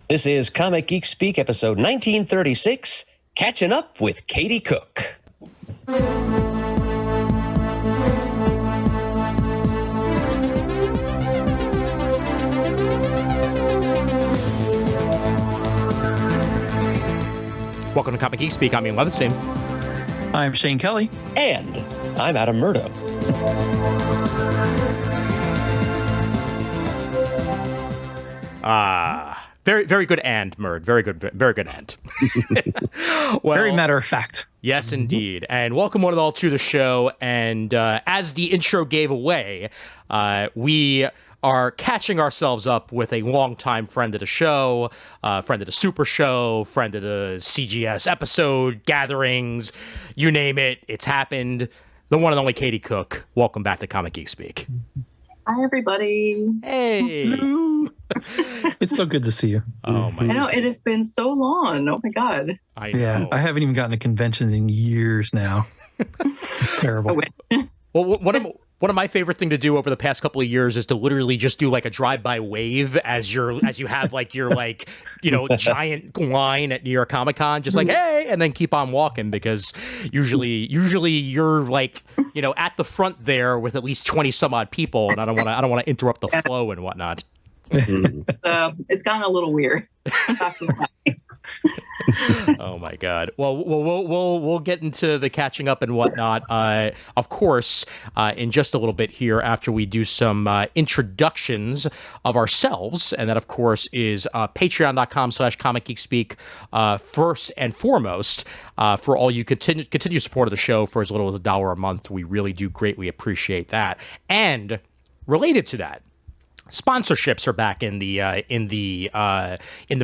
This is Comic Geek Speak, episode 1936, Catching Up with Katie Cook. Welcome to Comic Geek Speak. I'm Ian Leatherstein. I'm Shane Kelly. And I'm Adam Murdo. Very good and, Murd. Very good and. Well, very matter of fact. Yes, indeed. And welcome one and all to the show. And as the intro gave away, we are catching ourselves up with a longtime friend of the show, friend of the Super Show, friend of the CGS episode, gatherings, you name it, it's happened. The one and only Katie Cook. Welcome back to Comic Geek Speak. Hi, everybody. Hey. It's so good to see you. Oh my! I know, it has been so long. Oh my God. I know. Yeah, I haven't even gotten a convention in years now. It's terrible. Well, one of my favorite thing to do over the past couple of years is to literally just do like a drive-by wave as you have like your giant line at New York Comic Con, just like hey, and then keep on walking because usually you're like at the front there with at least 20 some odd people, and I don't want to interrupt the flow and whatnot. It's gotten a little weird. Oh my God! Well, we'll get into the catching up and whatnot, of course, in just a little bit here after we do some introductions of ourselves, and that of course is patreon.com/comicgeekspeak. First and foremost, for all you continue support of the show for as little as $1 a month, we really do greatly appreciate that. And related to that, sponsorships are back in the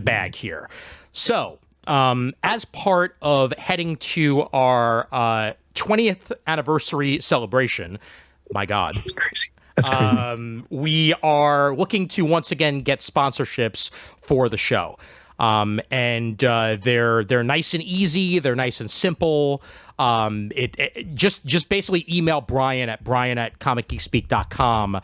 bag here. So, as part of heading to our 20th anniversary celebration, my God, that's crazy. That's crazy. We are looking to once again get sponsorships for the show. And they're nice and easy. They're nice and simple. Just basically email Brian at comicgeekspeak.com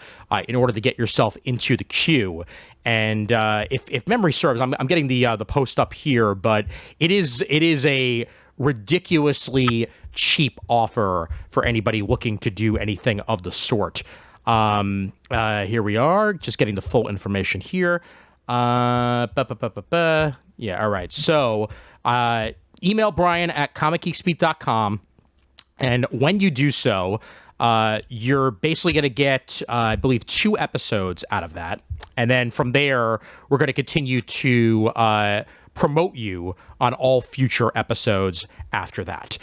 in order to get yourself into the queue. And if memory serves, I'm getting the post up here, but it is a ridiculously cheap offer for anybody looking to do anything of the sort. Here we are, just getting the full information here. Yeah, all right. So email Brian at comicgeekspeak.com, and when you do so, you're basically going to get, I believe, 2 episodes out of that. And then from there, we're going to continue to promote you on all future episodes after that.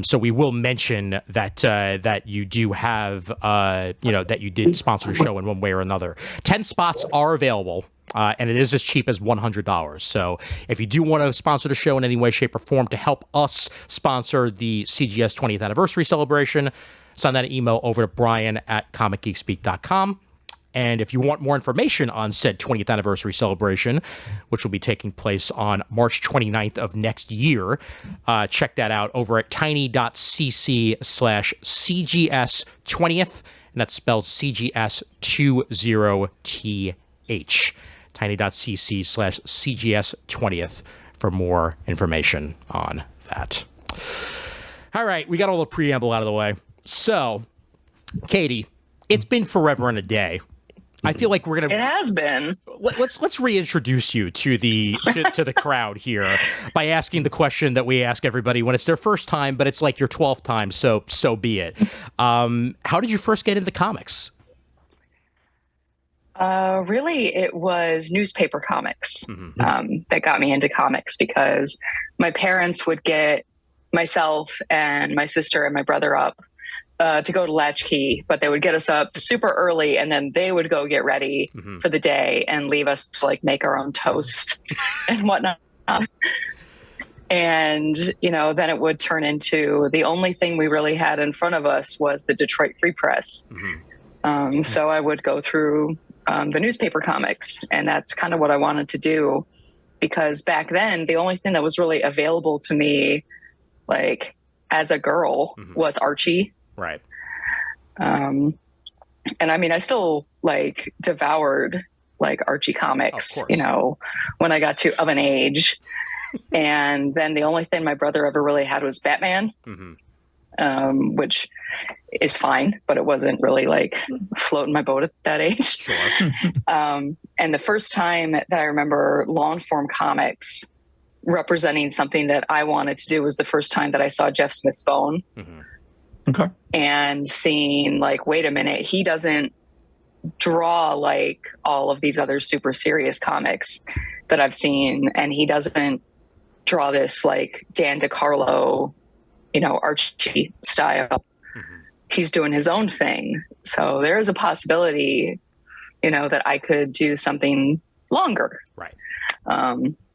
So we will mention that you do have, that you did sponsor the show in one way or another. 10 spots are available. And it is as cheap as $100. So if you do want to sponsor the show in any way, shape, or form to help us sponsor the CGS 20th anniversary celebration, send that email over to Brian at comicgeekspeak.com. And if you want more information on said 20th anniversary celebration, which will be taking place on March 29th of next year, check that out over at tiny.cc/CGS20th, and that's spelled CGS20TH. tiny.cc/CGS20th for more information on that. All right, we got all the preamble out of the way. So, Katie, it's been forever and a day. I feel like we're gonna. It has been. Let's reintroduce you to the to the crowd here by asking the question that we ask everybody when it's their first time, but it's like your 12th time. So be it. How did you first get into comics? Really, it was newspaper comics that got me into comics because my parents would get myself and my sister and my brother up to go to Latchkey, but they would get us up super early and then they would go get ready for the day and leave us to like make our own toast and whatnot. And, then it would turn into the only thing we really had in front of us was the Detroit Free Press. So I would go through the newspaper comics, and that's kind of what I wanted to do because back then the only thing that was really available to me, like as a girl, was Archie. Right. And I mean, I still like devoured like Archie comics, Of course. when I got to of an age. And then the only thing my brother ever really had was Batman, which is fine, but it wasn't really like floating my boat at that age. Sure. And the first time that I remember long form comics representing something that I wanted to do was the first time that I saw Jeff Smith's Bone. Okay. And seeing like, wait a minute, he doesn't draw like all of these other super serious comics that I've seen. And he doesn't draw this like Dan DeCarlo, Archie style. He's doing his own thing. So there is a possibility, that I could do something longer. Right.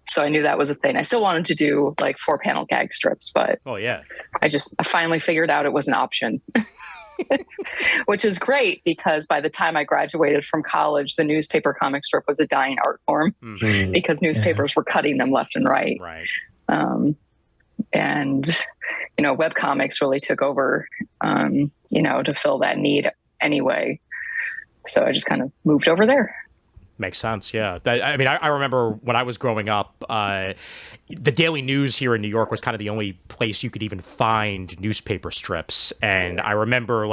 So I knew that was a thing. I still wanted to do like 4-panel gag strips, but Oh yeah. I finally figured out it was an option, which is great because by the time I graduated from college, the newspaper comic strip was a dying art form because newspapers were cutting them left and right. Right. And, webcomics really took over, to fill that need anyway. So I just kind of moved over there. Makes sense, yeah. I remember when I was growing up, the Daily News here in New York was kind of the only place you could even find newspaper strips. And I remember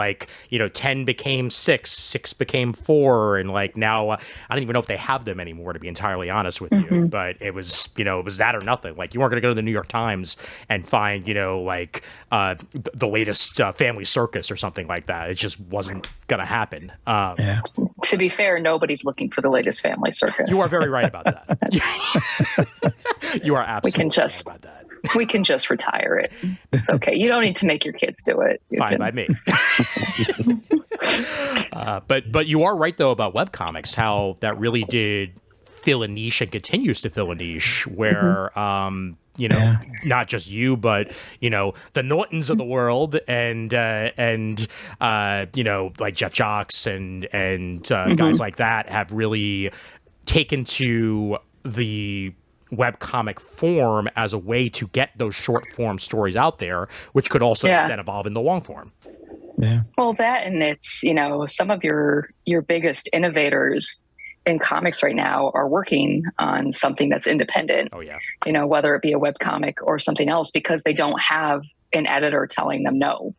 10 became 6, 6 became 4. And now I don't even know if they have them anymore, to be entirely honest with you. But it was, it was that or nothing. Like you weren't going to go to the New York Times and find, the latest Family Circus or something like that. It just wasn't going to happen. To be fair, nobody's looking for the latest Family Circus. You are very right about that. You are absolutely right about that. We can just retire it. It's okay. You don't need to make your kids do it. Fine by me. But you are right, though, about webcomics, how that really did fill a niche and continues to fill a niche where, not just you, but, the Nortons of the world and like Jeff Jocks and guys like that have really taken to the webcomic form as a way to get those short form stories out there, which could also then evolve in the long form. Yeah. Well, that and it's, some of your biggest innovators in comics right now are working on something that's independent. Oh, yeah. Whether it be a webcomic or something else, because they don't have an editor telling them no.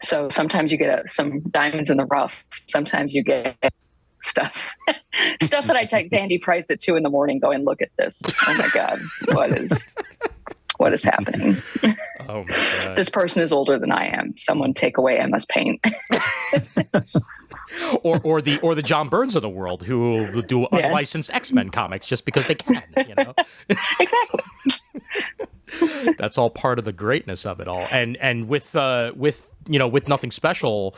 So sometimes you get some diamonds in the rough. Sometimes you get stuff that I text Andy Price at 2 a.m. going, look at this. Oh my God, what is happening? Oh my God. This person is older than I am. Someone take away MS Paint. or the John Burns of the world who will do unlicensed X-Men comics just because they can, Exactly. That's all part of the greatness of it all. And with Nothing Special,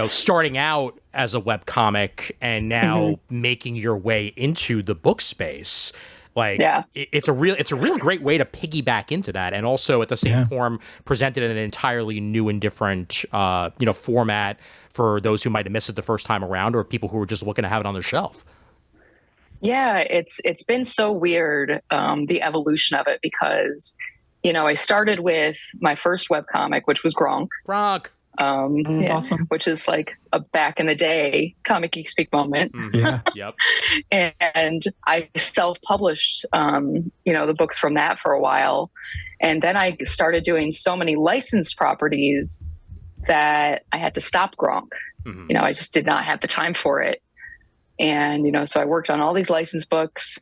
starting out as a webcomic and now making your way into the book space, it's a real great way to piggyback into that, and also at the same form presented in an entirely new and different format for those who might have missed it the first time around, or people who are just looking to have it on their shelf. Yeah, it's been so weird, the evolution of it, because I started with my first webcomic, which was Gronk. Awesome. Which is like a back in the day Comic Geek Speak moment. Yeah. Yep. And I self-published, the books from that for a while. And then I started doing so many licensed properties that I had to stop Gronk. I just did not have the time for it. And, so I worked on all these licensed books,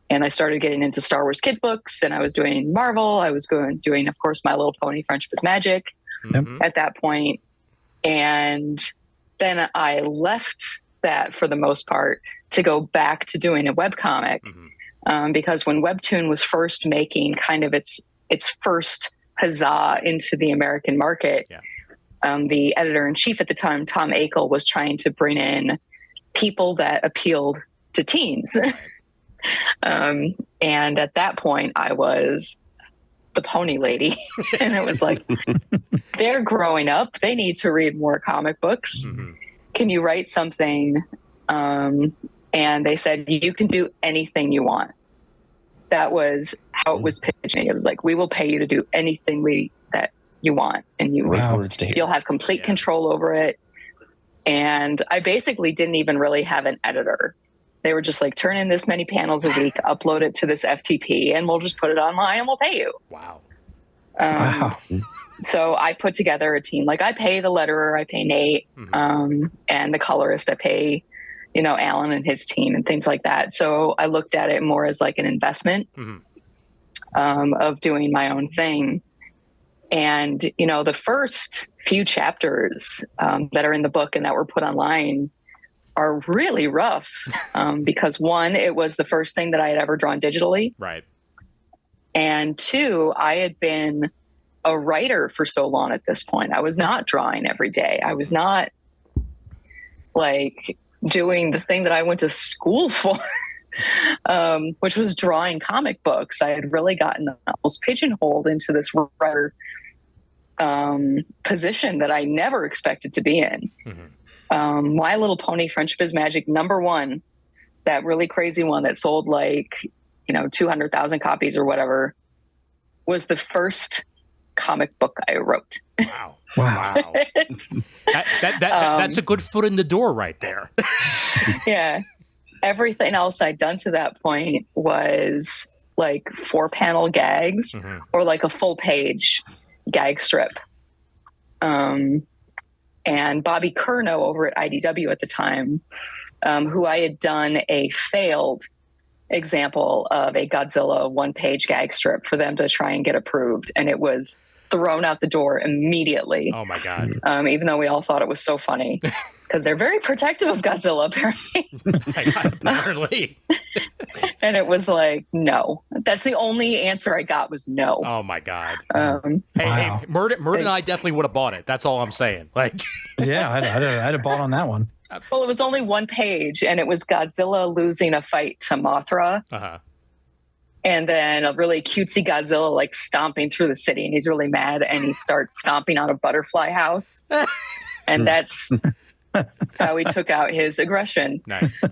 and I started getting into Star Wars kids books, and I was doing Marvel. I was doing, of course, My Little Pony, Friendship is Magic at that point. And then I left that for the most part to go back to doing a webcomic, because when Webtoon was first making kind of its first huzzah into the American market, the editor-in-chief at the time, Tom Akel, was trying to bring in people that appealed to teens. And at that point, I was the pony lady. And it was like, they're growing up. They need to read more comic books. Can you write something? And they said, you can do anything you want. That was how it was pitching. It was like, we will pay you to do anything that you want. And you'll have complete control over it. And I basically didn't even really have an editor. They were just like, turn in this many panels a week, upload it to this FTP, and we'll just put it online and we'll pay you. Wow. Wow. So I put together a team. Like, I pay the letterer, I pay Nate, and the colorist, I pay, Alan and his team and things like that. So I looked at it more as like an investment of doing my own thing. And, the first few chapters that are in the book and that were put online are really rough because, one, it was the first thing that I had ever drawn digitally. Right. And two, I had been a writer for so long at this point. I was not drawing every day. I was not like doing the thing that I went to school for, which was drawing comic books. I had really gotten almost pigeonholed into this writer position that I never expected to be in. My Little Pony Friendship is Magic #1, that really crazy one that sold like 200,000 copies or whatever, was the first comic book I wrote. Wow. Wow. That's a good foot in the door right there. Yeah. Everything else I'd done to that point was like 4-panel gags or like a full page gag strip. And Bobby Curnow over at IDW at the time, who I had done a failed example of a Godzilla 1-page gag strip for them to try and get approved. And it was thrown out the door immediately. Oh my God. Even though we all thought it was so funny because they're very protective of Godzilla, Apparently. And it was like, no. That's the only answer I got was no. Oh my God. Wow. Hey, Murd and I definitely would have bought it. That's all I'm saying. Like, Yeah, I'd have bought on that one. Well, it was only 1 page, and it was Godzilla losing a fight to Mothra. And then a really cutesy Godzilla like stomping through the city, and he's really mad, and he starts stomping on a butterfly house. And that's how he took out his aggression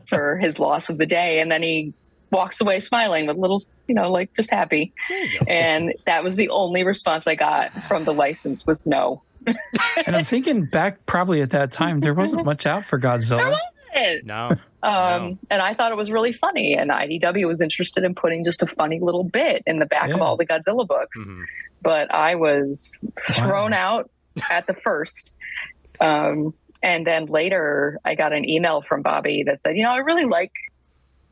for his loss of the day. And then he walks away smiling with little, like just happy. And that was the only response I got from the license was no. And I'm thinking back probably at that time, there wasn't much out for Godzilla. no. And I thought it was really funny. And IDW was interested in putting just a funny little bit in the back of all the Godzilla books. But I was thrown out at the first. And then later I got an email from Bobby that said, I really like,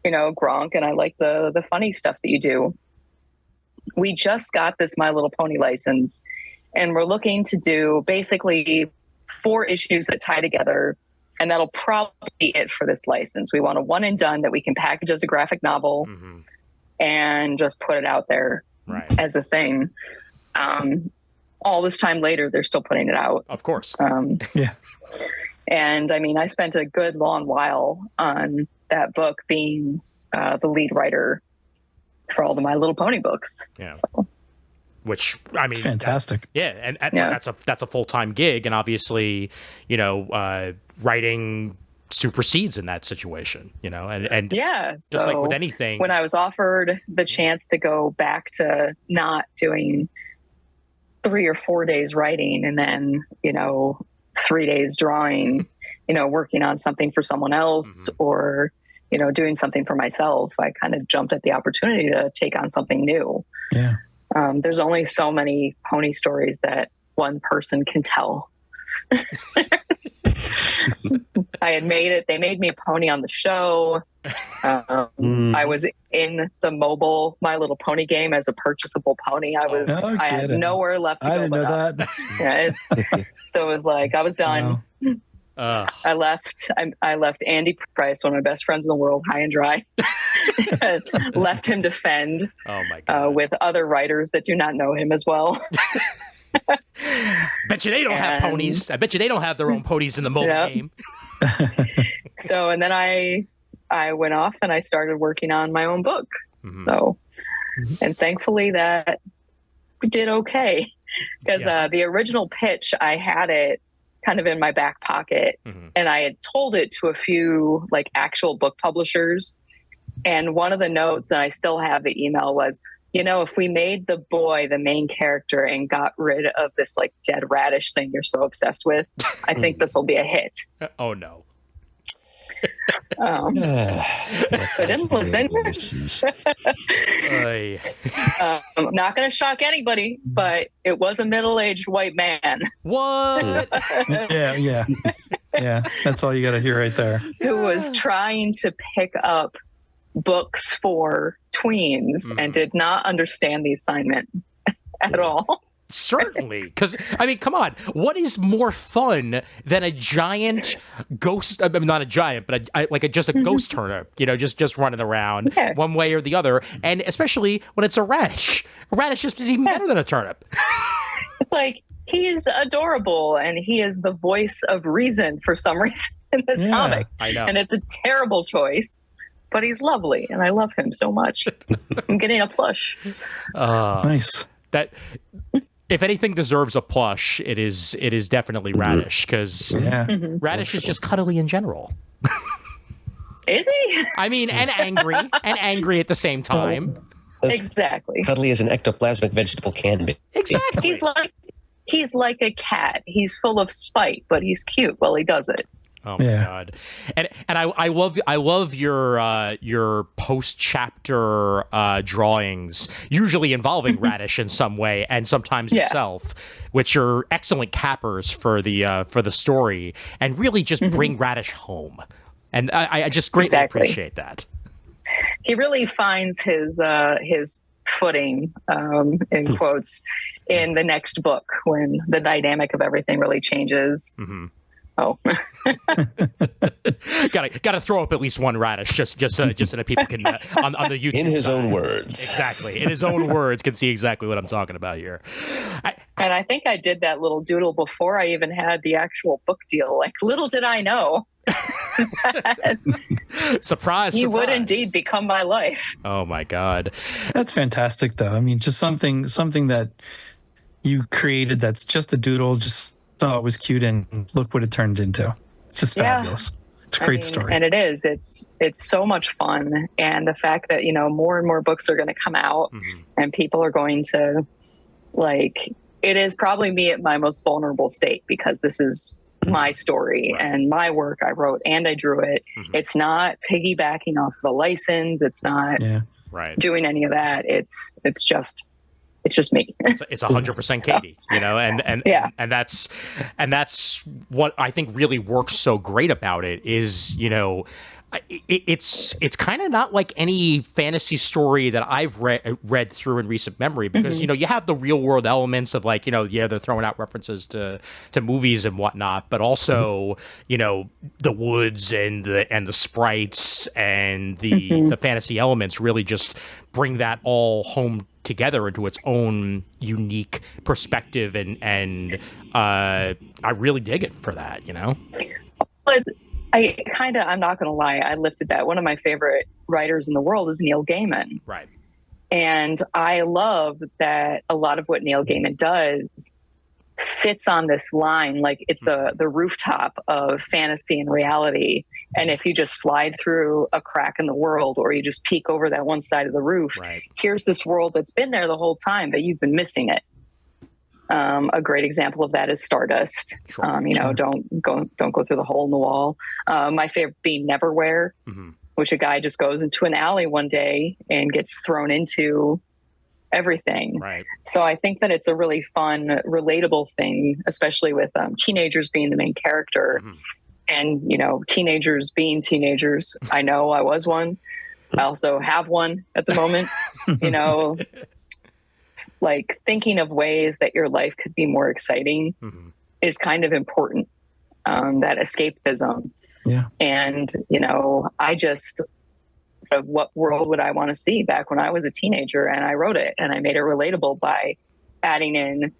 Gronk, and I like the funny stuff that you do. We just got this My Little Pony license, and we're looking to do basically 4 issues that tie together. And that'll probably be it for this license. We want a one and done that we can package as a graphic novel and just put it out there as a thing. All this time later, they're still putting it out. Of course. Yeah. And I mean, I spent a good long while on that book being the lead writer for all the My Little Pony books. Yeah. So. Which, I mean, it's fantastic. And that's a full-time gig, and obviously, writing supersedes in that situation, and just so like with anything. When I was offered the chance to go back to not doing 3 or 4 days writing and then 3 days drawing, working on something for someone else or doing something for myself, I kind of jumped at the opportunity to take on something new. Yeah. There's only so many pony stories that one person can tell. I had made it. They made me a pony on the show. I was in the mobile My Little Pony game as a purchasable pony. I had nowhere left to go. I didn't know that. Yeah, so it was like I was done. Wow. I left. I left Andy Price, one of my best friends in the world, high and dry. Left him to fend. Oh my God. With other writers that do not know him as well. Bet you they don't have ponies. I bet you they don't have their own ponies in the mobile game. So, and then I went off and I started working on my own book. So, and thankfully that did okay because the original pitch, I had it kind of in my back pocket and I had told it to a few like actual book publishers. And one of the notes, and I still have the email, was, if we made the boy the main character and got rid of this like dead radish thing you're so obsessed with, I think this will be a hit. Oh no. So I didn't listen. I'm not going to shock anybody, but it was a middle-aged white man. What? Yeah. That's all you got to hear right there. Who was trying to pick up books for tweens and did not understand the assignment at all. Certainly, because I mean, come on, what is more fun than a giant ghost? I mean, not a giant, but just a ghost turnip. Just running around one way or the other, and especially when it's a radish. A radish is even better than a turnip. It's like he's adorable, and he is the voice of reason for some reason in this comic. I know, and it's a terrible choice, but he's lovely, and I love him so much. I'm getting a plush. Nice. That. If anything deserves a plush, it is definitely Radish, because Radish is just cuddly in general. Is he? I mean, and angry at the same time. Exactly. Cuddly as an ectoplasmic vegetable can be. Exactly. He's like a cat. He's full of spite, but he's cute while he does it. Oh my god! And I love your post chapter drawings, usually involving Radish in some way, and sometimes yourself, which are excellent cappers for the story, and really just bring Radish home. And I just greatly appreciate that. He really finds his footing, in quotes, in the next book when the dynamic of everything really changes. Oh, gotta throw up at least one Radish just so that people can on the YouTube in his side. own words. Exactly, in his own words, can see exactly what I'm talking about here. And I think I did that little doodle before I even had the actual book deal. Like, little did I know. Surprise! He would indeed become my life. Oh my god, that's fantastic, though. I mean, just something that you created that's just a doodle, just thought it was cute, and look what it turned into. It's just fabulous. It's a great story. And it is. It's so much fun. And the fact that, more and more books are going to come out and people are going to, it is probably me at my most vulnerable state, because this is my story and my work. I wrote and I drew it. It's not piggybacking off the license. It's not doing any of that. It's just me. It's 100% Katie, and that's what I think really works so great about it is, it's kind of not like any fantasy story that I've read through in recent memory, because you have the real world elements of they're throwing out references to movies and whatnot, but also the woods and the sprites and the fantasy elements really just bring that all home together into its own unique perspective, and I really dig it for that. I'm not going to lie, I lifted that. One of my favorite writers in the world is Neil Gaiman. Right. And I love that a lot of what Neil Gaiman does sits on this line, like it's the rooftop of fantasy and reality. And if you just slide through a crack in the world, or you just peek over that one side of the roof, here's this world that's been there the whole time, but you've been missing it. A great example of that is Stardust. Don't go through the hole in the wall. My favorite being Neverwhere, which a guy just goes into an alley one day and gets thrown into everything. Right. So I think that it's a really fun, relatable thing, especially with teenagers being the main character. And, teenagers being teenagers. I know I was one. I also have one at the moment. Like thinking of ways that your life could be more exciting is kind of important. That escapism. Yeah. And, what world would I want to see back when I was a teenager, and I wrote it and I made it relatable by adding in,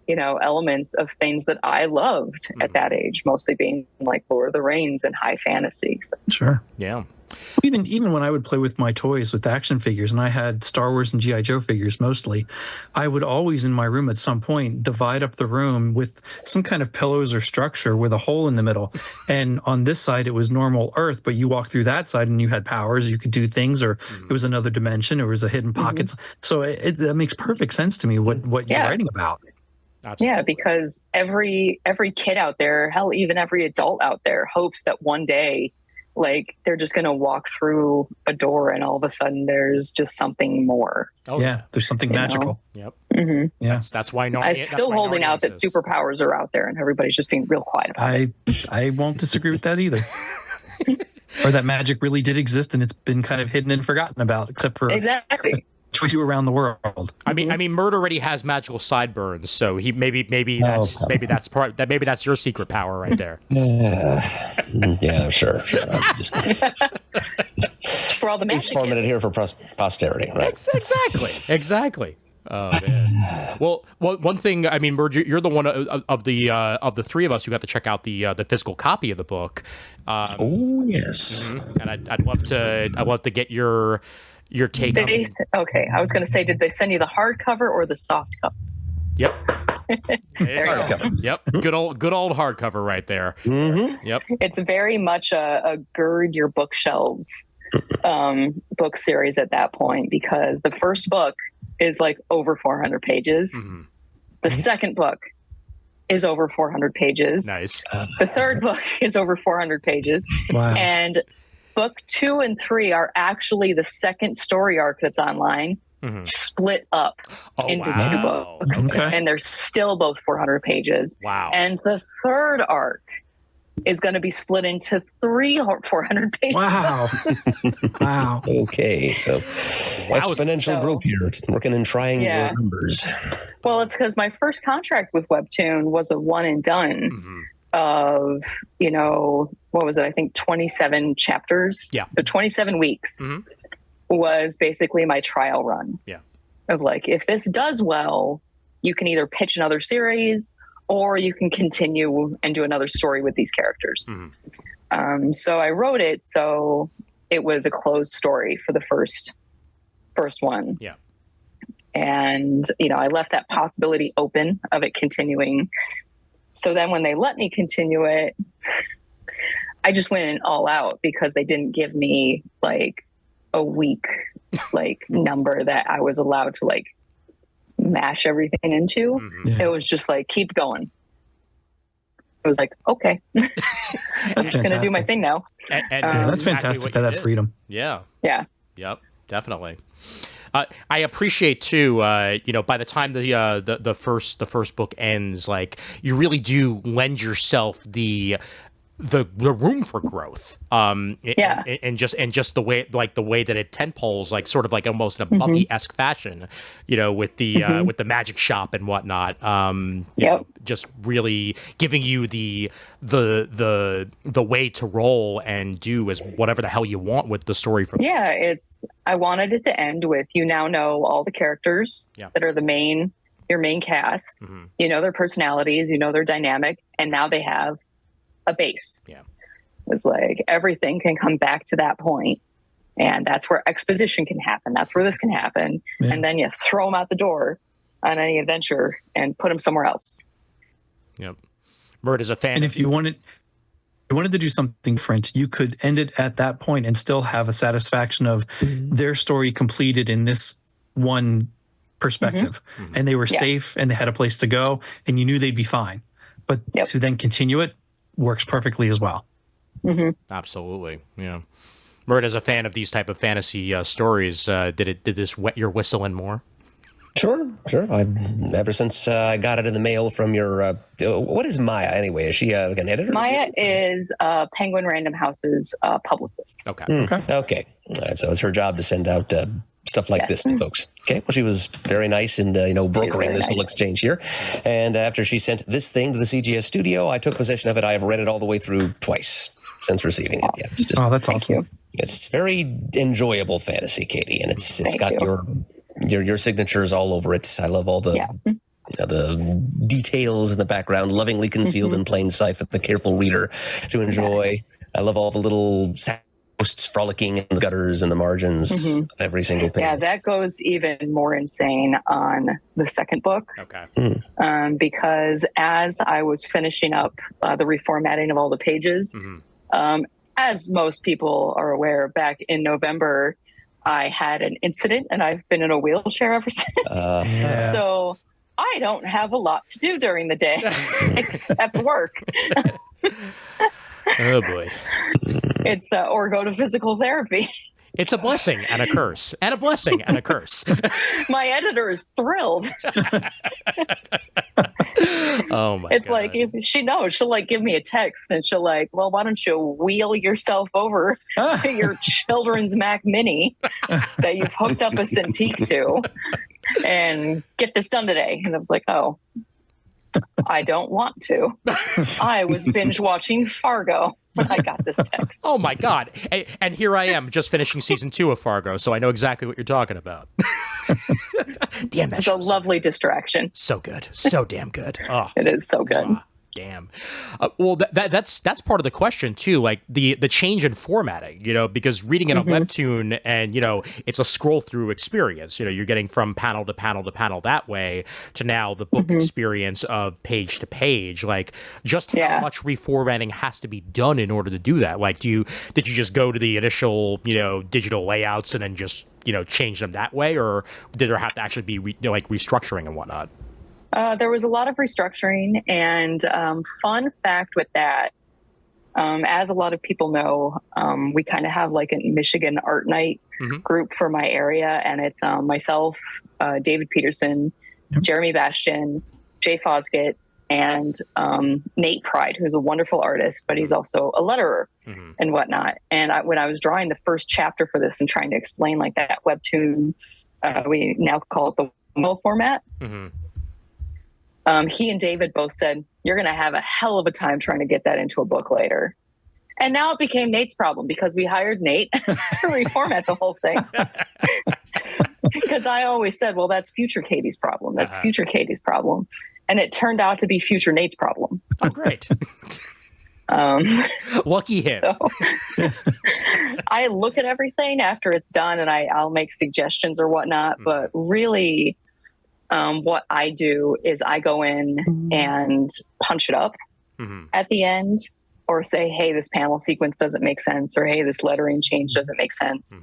elements of things that I loved at that age, mostly being like Lord of the Rings and high fantasy. So. Sure. Yeah. Even when I would play with my toys with action figures, and I had Star Wars and GI Joe figures mostly, I would always in my room at some point divide up the room with some kind of pillows or structure with a hole in the middle. And on this side it was normal Earth, but you walk through that side and you had powers, you could do things, or it was another dimension, or it was a hidden pockets. So that makes perfect sense to me what you're writing about. Absolutely. Yeah, because every kid out there, hell, even every adult out there hopes that one day, like, they're just going to walk through a door and all of a sudden there's just something more. Oh, Yeah, there's something magical. Yep. Mm-hmm. Yeah, That's why I'm still holding out that superpowers are out there and everybody's just being real quiet about it. I won't disagree with that either. Or that magic really did exist and it's been kind of hidden and forgotten about, except for Exactly. you around the world. I mean, Murd already has magical sideburns, so he maybe that's your secret power right there. Yeah, sure. It's for all the magic. He's forming it here for posterity, right? Exactly. Oh man. Well, one thing. I mean, Murd, you're the one of the three of us who got to check out the physical copy of the book. Oh yes. And I'd love to get your take on it. Okay, I was going to say, did they send you the hardcover or the soft cover? Yep. There you go. Yep. Good old hardcover right there. Mm-hmm. Yep. It's very much a gird your bookshelves book series at that point, because the first book is like over 400 pages. Mm-hmm. The second book is over 400 pages. Nice. The third book is over 400 pages. Wow. And book 2 and 3 are actually the second story arc that's online, split up into 2 books. Okay. And they're still both 400 pages. Wow. And the third arc is going to be split into 3 400 pages. Wow. Wow. Okay, so exponential growth here. It's working in triangular numbers. Well, it's because my first contract with Webtoon was a one and done of, what was it? I think 27 chapters. Yeah. So 27 weeks was basically my trial run. Yeah. Of like, if this does well, you can either pitch another series or you can continue and do another story with these characters. So I wrote it so it was a closed story for the first one. Yeah. And, I left that possibility open of it continuing. So then when they let me continue it, I just went in all out because they didn't give me like a week number that I was allowed to like mash everything into. It was just like, keep going. It was like, okay, I'm just going to do my thing now. And That's fantastic to have that freedom. Yeah. Yeah. Yep. Definitely. I appreciate too. By the time the first book ends, like, you really do lend yourself the room for growth. And just the way that it tentpoles, like sort of like almost in a Buffy-esque fashion, with the magic shop and whatnot. Just really giving you the way to roll and do as whatever the hell you want with the story from. Yeah, I wanted it to end with, you now know all the characters that are your main cast. You know their personalities, you know their dynamic, and now they have a base. Yeah. It's like everything can come back to that point, and that's where exposition can happen. That's where this can happen. Yeah. And then you throw them out the door on any adventure and put them somewhere else. Yep. Murd is a fan. And if you wanted to do something different, you could end it at that point and still have a satisfaction of their story completed in this one perspective. And they were safe and they had a place to go and you knew they'd be fine. But to then continue it works perfectly as well. Absolutely. Yeah. Murd, as a fan of these type of fantasy stories, did this wet your whistle and more? Sure. Ever since I got it in the mail from your, what is Maya anyway? Is she like an editor? Maya is Penguin Random House's publicist. Okay. Okay. All right. So it's her job to send out stuff like this to folks. Okay. Well, she was very nice in brokering this whole exchange here. And after she sent this thing to the CGS studio, I took possession of it. I have read it all the way through twice since receiving it. Yeah, it's just that's awesome. It's very enjoyable fantasy, Katie, and it's got your signatures all over it. I love all the details in the background, lovingly concealed in plain sight for the careful reader to enjoy. I love all the little ghosts frolicking in the gutters and the margins of every single page. Yeah, that goes even more insane on the second book. Okay. Because as I was finishing up the reformatting of all the pages, as most people are aware, back in November, I had an incident and I've been in a wheelchair ever since. So I don't have a lot to do during the day except work. Oh boy. It's or go to physical therapy. It's a blessing and a curse, and a blessing and a curse. My editor is thrilled. Oh my! It's God. like if she knows, she'll like give me a text and she'll like, well, why don't you wheel yourself over to your children's Mac Mini that you've hooked up a Cintiq to and get this done today? And I was like, oh, I don't want to. I was binge watching Fargo when I got this text. Oh my God. And here I am just finishing season 2 of Fargo, so I know exactly what you're talking about. Damn, that's a lovely distraction. So good. So damn good. Oh, it is so good. Damn. Well, that's part of the question too, like the change in formatting, because reading it on Webtoon and, it's a scroll through experience, you're getting from panel to panel to panel that way to now the book experience of page to page, like just how much reformatting has to be done in order to do that. Like, did you just go to the initial, digital layouts and then just, change them that way, or did there have to actually be restructuring and whatnot? There was a lot of restructuring, and fun fact with that, as a lot of people know, we kind of have like a Michigan Art Night group for my area, and it's myself, David Peterson, Jeremy Bastian, Jay Fosgett, and Nate Pride, who's a wonderful artist, but he's also a letterer and whatnot. And when I was drawing the first chapter for this and trying to explain like that Webtoon, we now call it the Webtoon format. He and David both said, you're going to have a hell of a time trying to get that into a book later. And now it became Nate's problem because we hired Nate to reformat the whole thing. Because I always said, well, that's future Katie's problem. That's future Katie's problem. And it turned out to be future Nate's problem. Oh, great. Lucky him. So I look at everything after it's done and I'll make suggestions or whatnot. But really, what I do is I go in and punch it up at the end, or say, hey, this panel sequence doesn't make sense, or hey, this lettering change doesn't make sense.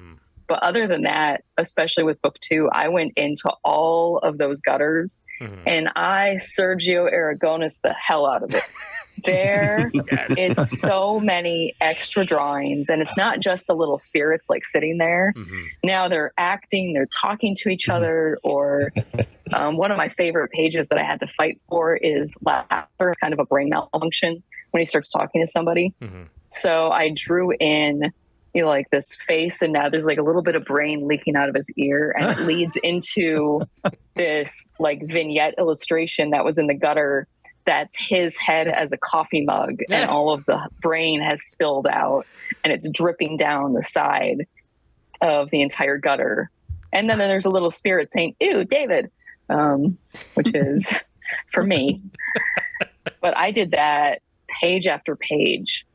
But other than that, especially with book 2, I went into all of those gutters and I Sergio Aragonis the hell out of it. There is so many extra drawings, and it's not just the little spirits like sitting there. Now they're acting, they're talking to each other, or one of my favorite pages that I had to fight for is laughter. It's kind of a brain malfunction when he starts talking to somebody. So I drew in like this face, and now there's like a little bit of brain leaking out of his ear, and it leads into this like vignette illustration that was in the gutter. That's his head as a coffee mug, and all of the brain has spilled out and it's dripping down the side of the entire gutter. And then there's a little spirit saying, ew, David, which is for me. But I did that page after page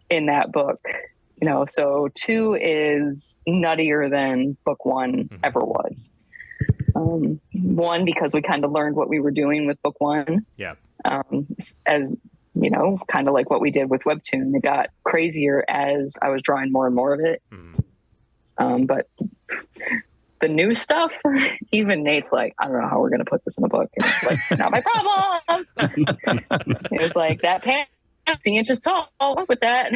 in that book. So 2 is nuttier than book 1 ever was. 1, because we kind of learned what we were doing with book 1. Yeah. As kind of like what we did with Webtoon. It got crazier as I was drawing more and more of it. But the new stuff, even Nate's like, I don't know how we're going to put this in a book. And it's like, not my problem. It was like, that pant 16 inches tall. I'll work with that.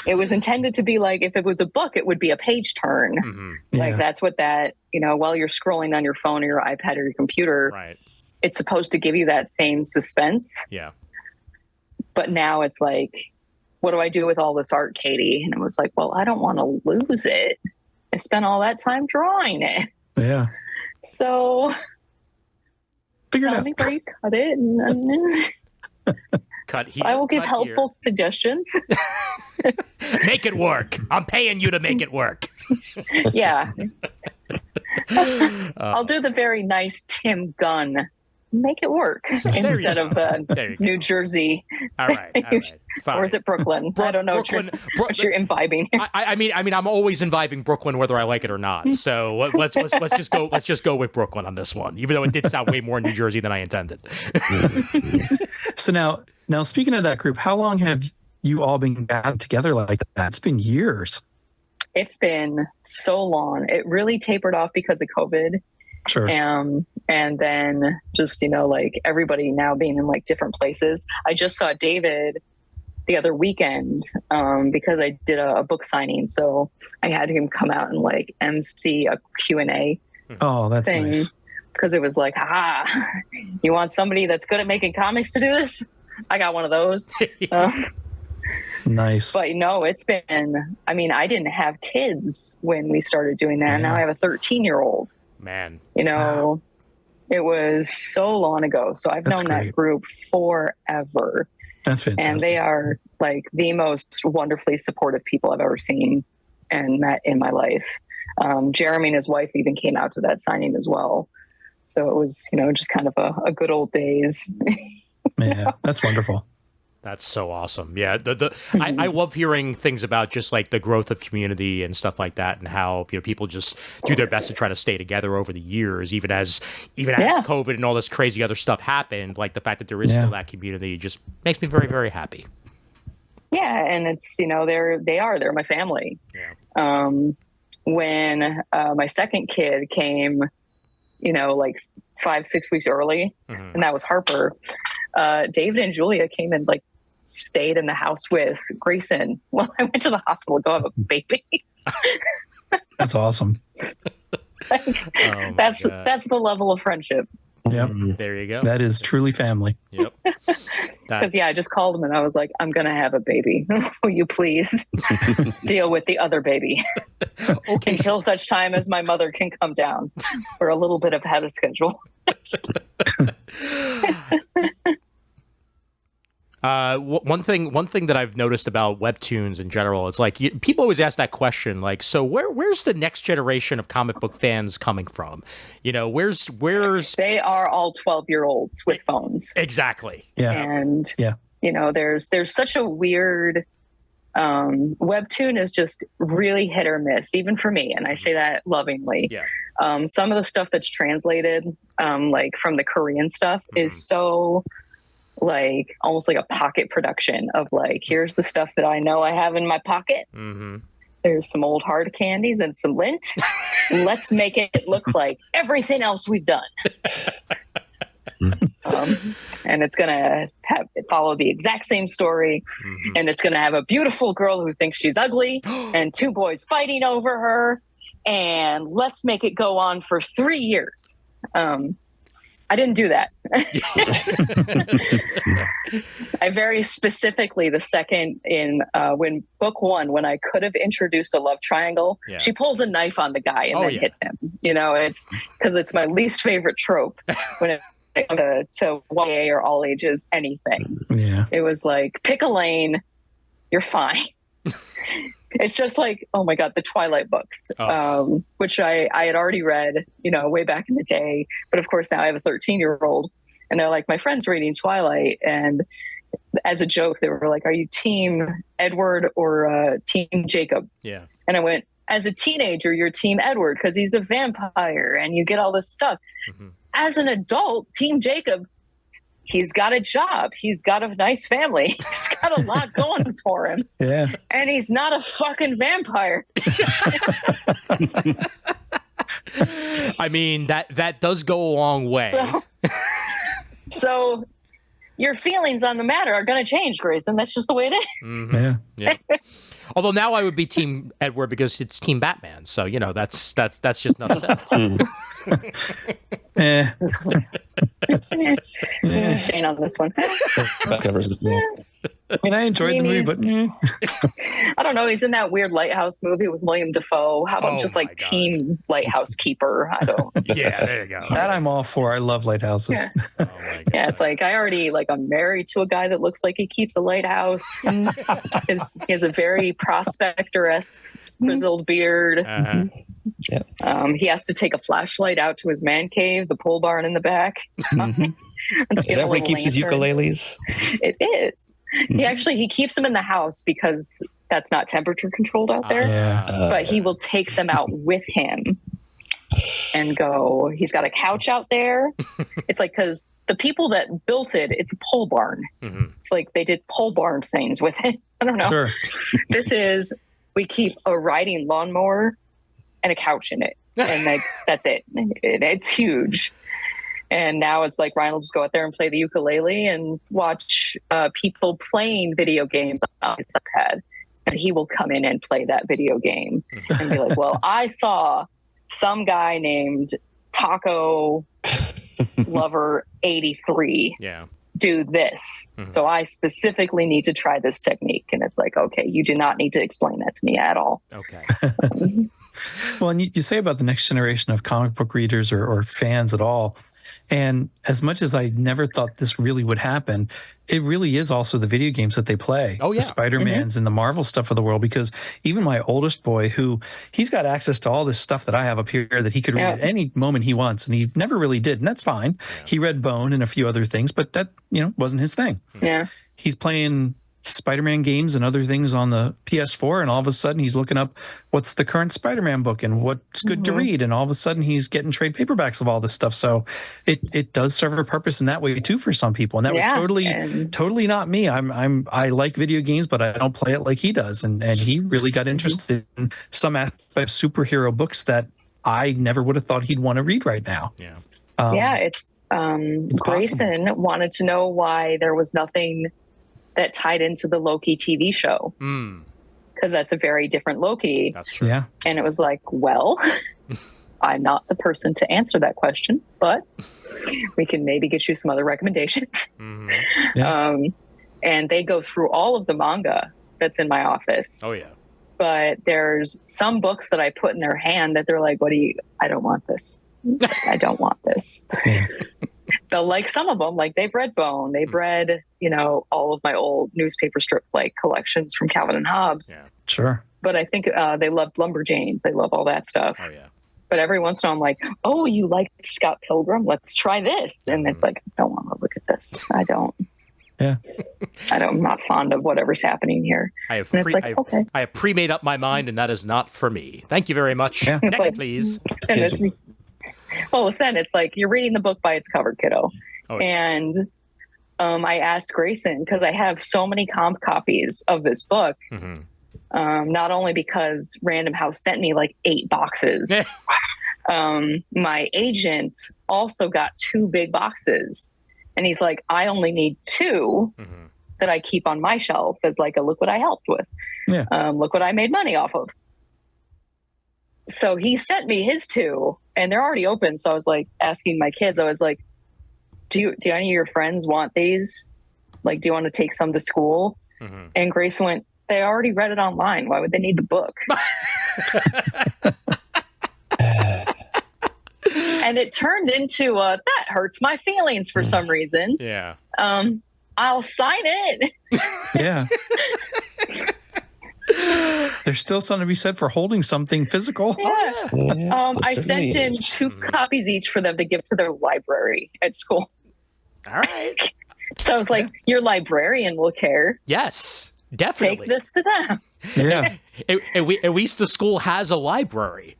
It was intended to be like, if it was a book, it would be a page turn. Like that's what that, while you're scrolling on your phone or your iPad or your computer, it's supposed to give you that same suspense. Yeah. But now it's like, what do I do with all this art, Katie? And it was like, well, I don't want to lose it. I spent all that time drawing it. Yeah. So figure it tell out. me where you cut it. And Cut here. I will give cut helpful suggestions. Make it work. I'm paying you to make it work. Yeah. I'll do the very nice Tim Gunn make it work instead of New Jersey. All right. Fine. Or is it Brooklyn? I don't know what you're imbibing here. I mean, I'm always imbibing Brooklyn whether I like it or not. So let's just go with Brooklyn on this one, even though it did sound way more New Jersey than I intended. So now speaking of that group, how long have you all been gathered together like that? It's been years. It's been so long. It really tapered off because of COVID. Sure. And then just, like everybody now being in like different places. I just saw David the other weekend because I did a book signing. So I had him come out and like MC a Q&A. Oh, that's thing. Nice. Because it was like, you want somebody that's good at making comics to do this? I got one of those. Nice. But no, it's been, I didn't have kids when we started doing that. Yeah. Now I have a 13-year-old. Man. Wow. It was so long ago. So I've known that group forever. That's fantastic. And they are like the most wonderfully supportive people I've ever seen and met in my life. Jeremy and his wife even came out to that signing as well. So it was, just kind of a good old days. Yeah, that's wonderful. That's so awesome. Yeah, I love hearing things about just like the growth of community and stuff like that, and how people just do their best to try to stay together over the years, even as COVID and all this crazy other stuff happened. Like the fact that there is still that community just makes me very, very happy. Yeah, and it's they're my family. Yeah. When my second kid came, like 5-6 weeks early, and that was Harper. David and Julia came and like stayed in the house with Grayson while I went to the hospital to go have a baby. That's awesome. That's the level of friendship. Yep. There you go. That is truly family. Yep. Because I just called him and I was like, I'm gonna have a baby. Will you please deal with the other baby until such time as my mother can come down for a little bit of ahead of schedule. One thing that I've noticed about webtoons in general, it's like people always ask that question, like, so where's the next generation of comic book fans coming from? Where's they are all 12-year-olds with phones. Exactly. Yeah. And there's such a weird webtoon is just really hit or miss, even for me, and I say that lovingly. Yeah. Some of the stuff that's translated like from the Korean stuff is so like almost like a pocket production of like, here's the stuff that I know I have in my pocket. There's some old hard candies and some lint. Let's make it look like everything else we've done. And it's gonna follow the exact same story, and it's gonna have a beautiful girl who thinks she's ugly and two boys fighting over her, and let's make it go on for 3 years. I didn't do that. I very specifically, the second in when book 1, when I could have introduced a love triangle, she pulls a knife on the guy and then hits him. It's because it's my least favorite trope when it comes to YA or all ages anything. Yeah, it was like, pick a lane, you're fine. It's just like, oh my God, the Twilight books, which I had already read, way back in the day. But of course, now I have a 13-year-old and they're like, my friend's reading Twilight. And as a joke, they were like, are you team Edward or team Jacob? Yeah. And I went, as a teenager, you're team Edward because he's a vampire and you get all this stuff. As an adult, team Jacob, he's got a job. He's got a nice family. He's got a lot going for him. Yeah. And he's not a fucking vampire. I mean, that does go a long way. So your feelings on the matter are going to change, Grayson. That's just the way it is. Yeah. Although now I would be Team Edward because it's Team Batman. So, that's just enough said. Shane on this one. I mean, I enjoyed the movie, but I don't know. He's in that weird Lighthouse movie with William Dafoe. How about just like Team Lighthouse Keeper? I don't. Yeah, there you go. That I'm all for. I love lighthouses. Yeah. Yeah, it's like I'm married to a guy that looks like he keeps a lighthouse. He has a very prospector-esque grizzled beard. He has to take a flashlight out to his man cave, the pole barn in the back. Is that where he keeps his ukuleles? It is. He keeps them in the house because that's not temperature controlled out there. But he will take them out with him and go. He's got a couch out there. It's like, because the people that built it, it's a pole barn. It's like they did pole barn things with it. I don't know. Sure. We keep a riding lawnmower and a couch in it, and like that's it. It's huge. And now it's like Ryan will just go out there and play the ukulele and watch people playing video games on his iPad. And he will come in and play that video game and be like, well, I saw some guy named Taco Lover 83 do this. So I specifically need to try this technique. And it's like, okay, you do not need to explain that to me at all. Okay. Well, and you say about the next generation of comic book readers or fans at all. And as much as I never thought this really would happen, it really is also the video games that they play. Oh, yeah. The Spider-Mans and the Marvel stuff of the world, because even my oldest boy, he's got access to all this stuff that I have up here that he could read at any moment he wants, and he never really did, and that's fine. Yeah. He read Bone and a few other things, but that, wasn't his thing. Yeah. He's playing Spider-Man games and other things on the PS4, and all of a sudden he's looking up what's the current Spider-Man book and what's good to read, and all of a sudden he's getting trade paperbacks of all this stuff. So it does serve a purpose in that way too for some people, and that was totally not me. I like video games, but I don't play it like he does, and he really got interested in some aspect of superhero books that I never would have thought he'd want to read right now. It's Grayson wanted to know why there was nothing that tied into the Loki TV show, because that's a very different Loki. That's true. Yeah. And it was like, well, I'm not the person to answer that question, but we can maybe get you some other recommendations. And they go through all of the manga that's in my office. Oh yeah. But there's some books that I put in their hand that they're like, I don't want this. I don't want this. They'll like some of them, like they've read Bone, they've read, all of my old newspaper strip like collections from Calvin and Hobbes. Yeah. Sure. But I think they loved Lumberjanes. They love all that stuff. Oh yeah. But every once in a while I'm like, oh, you like Scott Pilgrim? Let's try this. And it's like, I don't want to look at this. I don't. Yeah. I'm not fond of whatever's happening here. I have pre-made up my mind, and that is not for me. Thank you very much. Yeah. Next, please. And it's like you're reading the book by its cover, kiddo. Oh, yeah. And I asked Grayson, because I have so many comp copies of this book, not only because Random House sent me like 8 boxes, my agent also got 2 big boxes. And he's like, I only need 2 that I keep on my shelf as like a look what I helped with. Yeah. Look what I made money off of. So he sent me his 2, and they're already open. So I was like asking my kids, I was like, do any of your friends want these? Like, do you want to take some to school? And Grace went, they already read it online. Why would they need the book? And it turned into that hurts my feelings for some reason. Yeah. I'll sign it. Yeah. There's still something to be said for holding something physical. Yeah. Yes, I sent in 2 copies each for them to give to their library at school. All right. So I was like, your librarian will care. Yes, definitely. Take this to them. Yeah. At least the school has a library,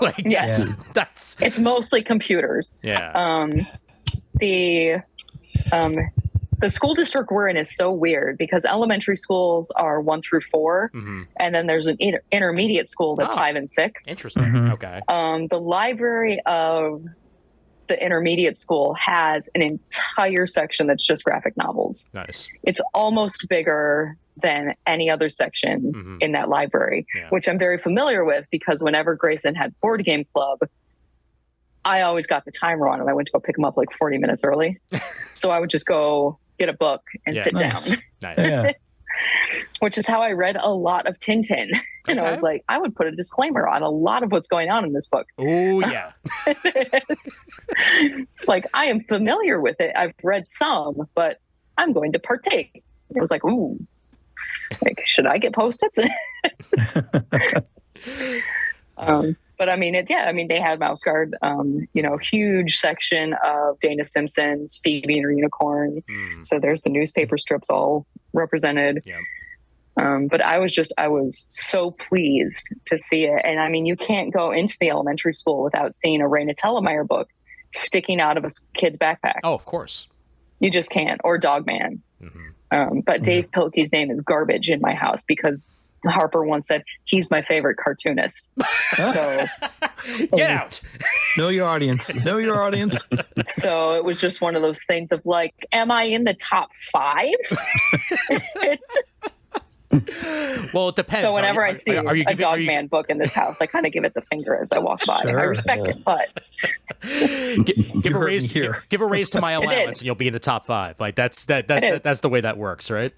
like Yes. that's It's mostly computers. yeah. The school district we're in is so weird because elementary schools are 1 through 4, and then there's an intermediate school that's 5 and 6. Interesting. Okay. The library of the intermediate school has an entire section that's just graphic novels. Nice. It's almost bigger than any other section in that library, which I'm very familiar with because whenever Grayson had board game club, I always got the timer on and I went to go pick him up like 40 minutes early. So I would just go get a book and sit down. Nice. Yeah. Which is how I read a lot of Tintin. And I was like, I would put a disclaimer on a lot of what's going on in this book. Oh, yeah. Like, I am familiar with it. I've read some, but I'm going to partake. It was like, ooh, like, should I get Post-its? But But I mean, they had Mouse Guard, huge section of Dana Simpson's Phoebe and her Unicorn. So there's the newspaper strips all represented. Yeah. But I was so pleased to see it. And I mean, you can't go into the elementary school without seeing a Raina Telgemeier book sticking out of a kid's backpack. Oh, of course. You just can't. Or Dogman. But Dave Pilkey's name is garbage in my house because Harper once said he's my favorite cartoonist. So get out. Know your audience. Know your audience. So it was just one of those things of like, am I in the top 5? It's well, it depends. so whenever I see a Dogman book in this house, I kind of give it the finger as I walk by. Sure. I respect it, but give a raise to my allowance, and you'll be in the top 5. Like that's the way that works, right?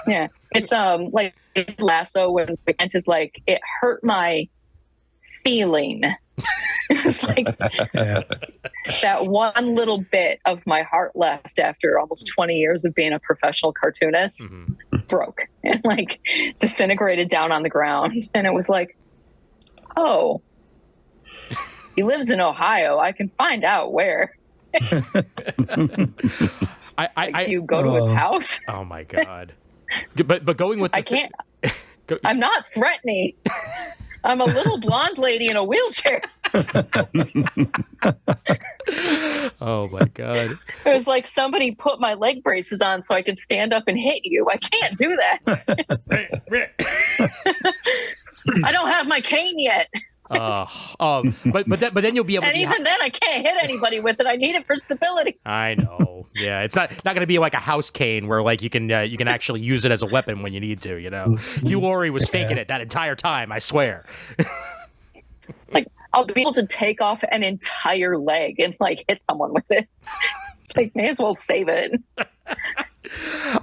yeah, it's like Lasso when Kent is like, it hurt my feeling. It was like that one little bit of my heart left after almost 20 years of being a professional cartoonist broke and like disintegrated down on the ground. And it was like, oh, he lives in Ohio. I can find out where. Do you go to his house? Oh my God. But going with I can't. I'm not threatening. I'm a little blonde lady in a wheelchair. Oh my God. It was like somebody put my leg braces on so I could stand up and hit you. I can't do that. I don't have my cane yet. But then you'll be able and to even then I can't hit anybody with it. I need it for stability. I know. Yeah, it's not going to be like a house cane where like you can actually use it as a weapon when you need to, you know. Hugh Laurie was faking it that entire time, I swear. Like I'll be able to take off an entire leg and like hit someone with it. It's like may as well save it.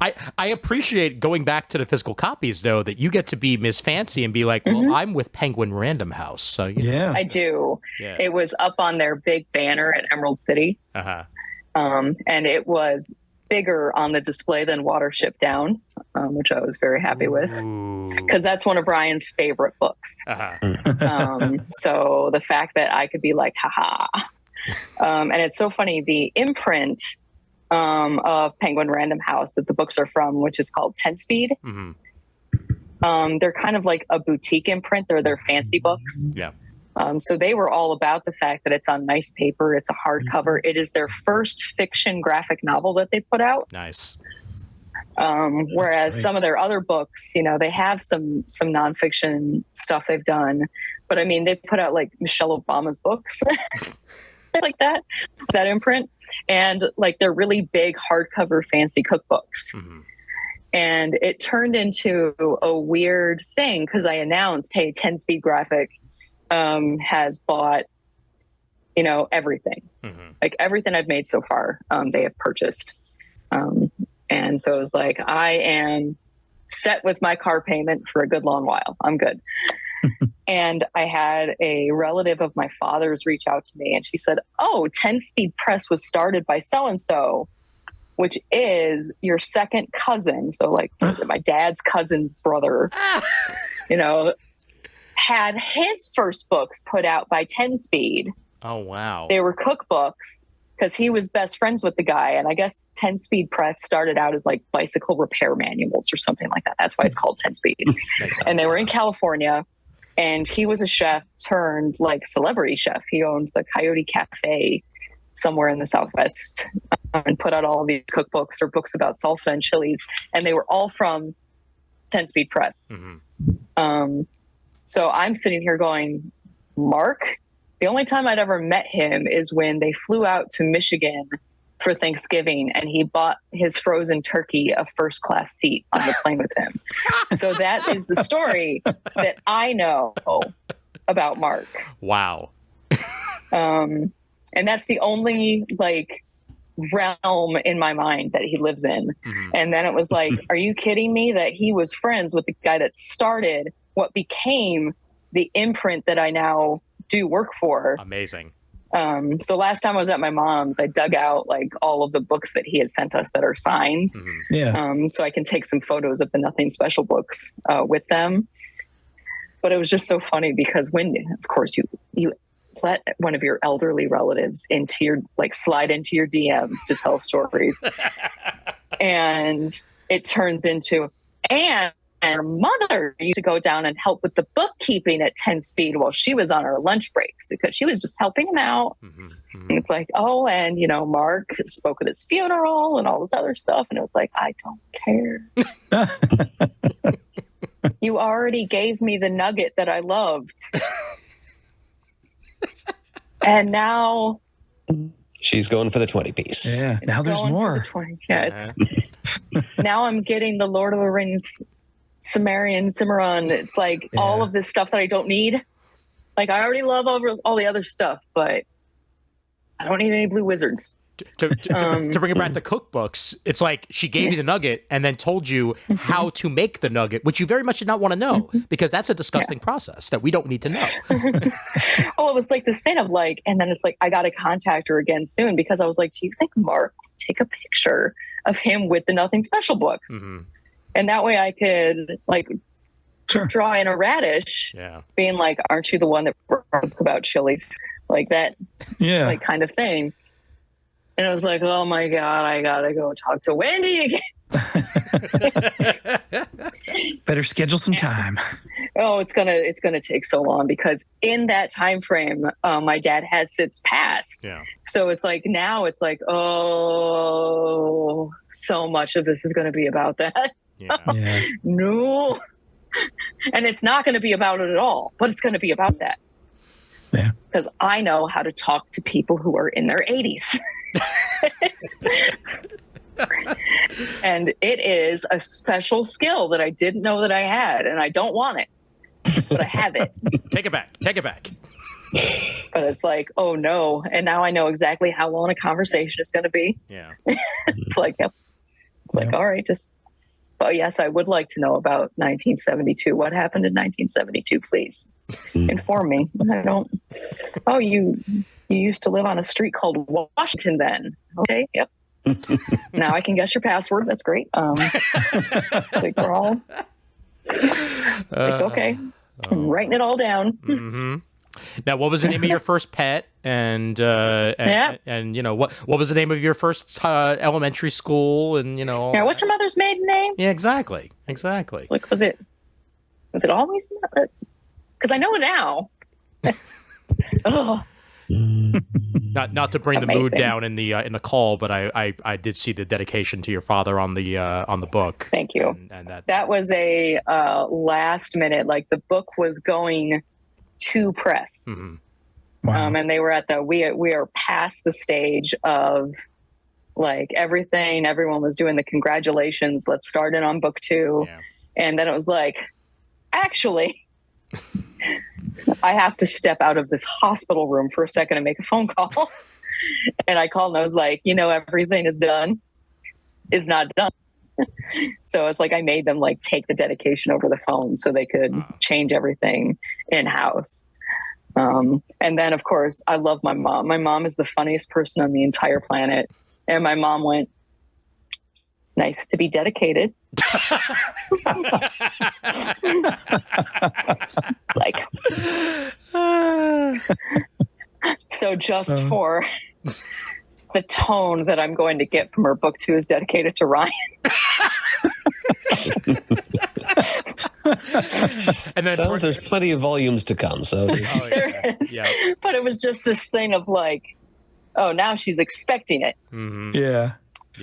I appreciate going back to the physical copies though, that you get to be Miss Fancy and be like, well, I'm with Penguin Random House, so I do. Yeah. It was up on their big banner at Emerald City, and it was bigger on the display than Watership Down, which I was very happy with because that's one of Brian's favorite books. So the fact that I could be like, haha, and it's so funny, the imprint of Penguin Random House that the books are from, which is called 10 Speed. They're kind of like a boutique imprint. They're their fancy books. Yeah. So they were all about the fact that it's on nice paper. It's a hardcover. It is their first fiction graphic novel that they put out. Nice. Whereas some of their other books, you know, they have some nonfiction stuff they've done, but I mean, they put out like Michelle Obama's books. Like that imprint, and like they're really big hardcover fancy cookbooks. And it turned into a weird thing because I announced, hey, 10 Speed Graphic has bought, you know, everything. Like everything I've made so far, they have purchased. And so it was like, I am set with my car payment for a good long while. I'm good. And I had a relative of my father's reach out to me and she said, oh, 10 Speed Press was started by so-and-so, which is your second cousin. So like my dad's cousin's brother, you know, had his first books put out by 10 Speed. Oh, wow. They were cookbooks because he was best friends with the guy. And I guess 10 Speed Press started out as like bicycle repair manuals or something like that. That's why it's called 10 Speed. And they were in California. And he was a chef turned like celebrity chef. He owned the Coyote Cafe somewhere in the Southwest and put out all of these cookbooks or books about salsa and chilies. And they were all from 10 Speed Press. So I'm sitting here going, Mark, the only time I'd ever met him is when they flew out to Michigan for Thanksgiving and he bought his frozen turkey a first class seat on the plane with him. So that is the story that I know about Mark. Wow. And that's the only like realm in my mind that he lives in. And then it was like, are you kidding me that he was friends with the guy that started what became the imprint that I now do work for? Amazing. So last time I was at my mom's, I dug out like all of the books that he had sent us that are signed. So I can take some photos of the Nothing Special books with them. But it was just so funny because when, of course, you let one of your elderly relatives into your, like, slide into your DMs to tell stories. And it turns into, and her mother used to go down and help with the bookkeeping at 10 speed while she was on her lunch breaks because she was just helping him out. Mm-hmm. And it's like, oh, and, you know, Mark spoke at his funeral and all this other stuff. And it was like, I don't care. You already gave me the nugget that I loved. And now she's going for the 20 piece. Yeah. Now there's going for more. the 20. Yeah, now I'm getting the Lord of the Rings Cimarron. It's like all of this stuff that I don't need. Like, I already love all the other stuff, but I don't need any blue wizards. To bring it back to cookbooks, it's like she gave you the nugget and then told you how to make the nugget, which you very much did not want to know because that's a disgusting process that we don't need to know. Well, it was like this thing of like, and then it's like, I got to contact her again soon because I was like, do you think Mark would take a picture of him with the Nothing Special books? Mm-hmm. And that way I could, like, draw in a radish, being like, aren't you the one that wrote about chilies? Like that, like, kind of thing. And I was like, oh my God, I gotta go talk to Wendy again. Better schedule some time. Oh, it's gonna take so long because in that time frame, my dad has since passed. Yeah. So it's like now it's like, oh, so much of this is gonna be about that. Yeah. No. And it's not gonna be about it at all, but it's gonna be about that. Yeah. Because I know how to talk to people who are in their 80s. And it is a special skill that I didn't know that I had, and I don't want it, but I have it. Take it back. But it's like, oh no, and now I know exactly how long a conversation is going to be. Yeah. It's like, yep. It's like, all right, just. Oh yes, I would like to know about 1972. What happened in 1972, please? Inform me. I don't. Oh, you used to live on a street called Washington then. Okay, yep. Now I can guess your password. That's great. It's like we're all like, okay. I'm writing it all down. Mm-hmm. Now, what was the name of your first pet? And you know, what was the name of your first elementary school? And, you know, yeah, what's your mother's maiden name? Yeah, exactly. Like, was it always? Because I know it now. Not to bring the mood down in the call, but I did see the dedication to your father on the book. Thank you. And that was a last minute. Like, the book was going to press. Mm-hmm. Wow. And they were at we are past the stage of like everything. Everyone was doing the congratulations. Let's start it on book 2. Yeah. And then it was like, actually, I have to step out of this hospital room for a second and make a phone call. And I called and I was like, you know, everything is done. Is not done. So it's like I made them like take the dedication over the phone so they could change everything in-house. And then, of course, I love my mom. My mom is the funniest person on the entire planet. And my mom went, it's nice to be dedicated. It's like, so just for the tone that I'm going to get from her, book 2 is dedicated to Ryan. And then there's plenty of volumes to come. So there is. Yeah. But it was just this thing of like, oh, now she's expecting it. Mm-hmm. Yeah.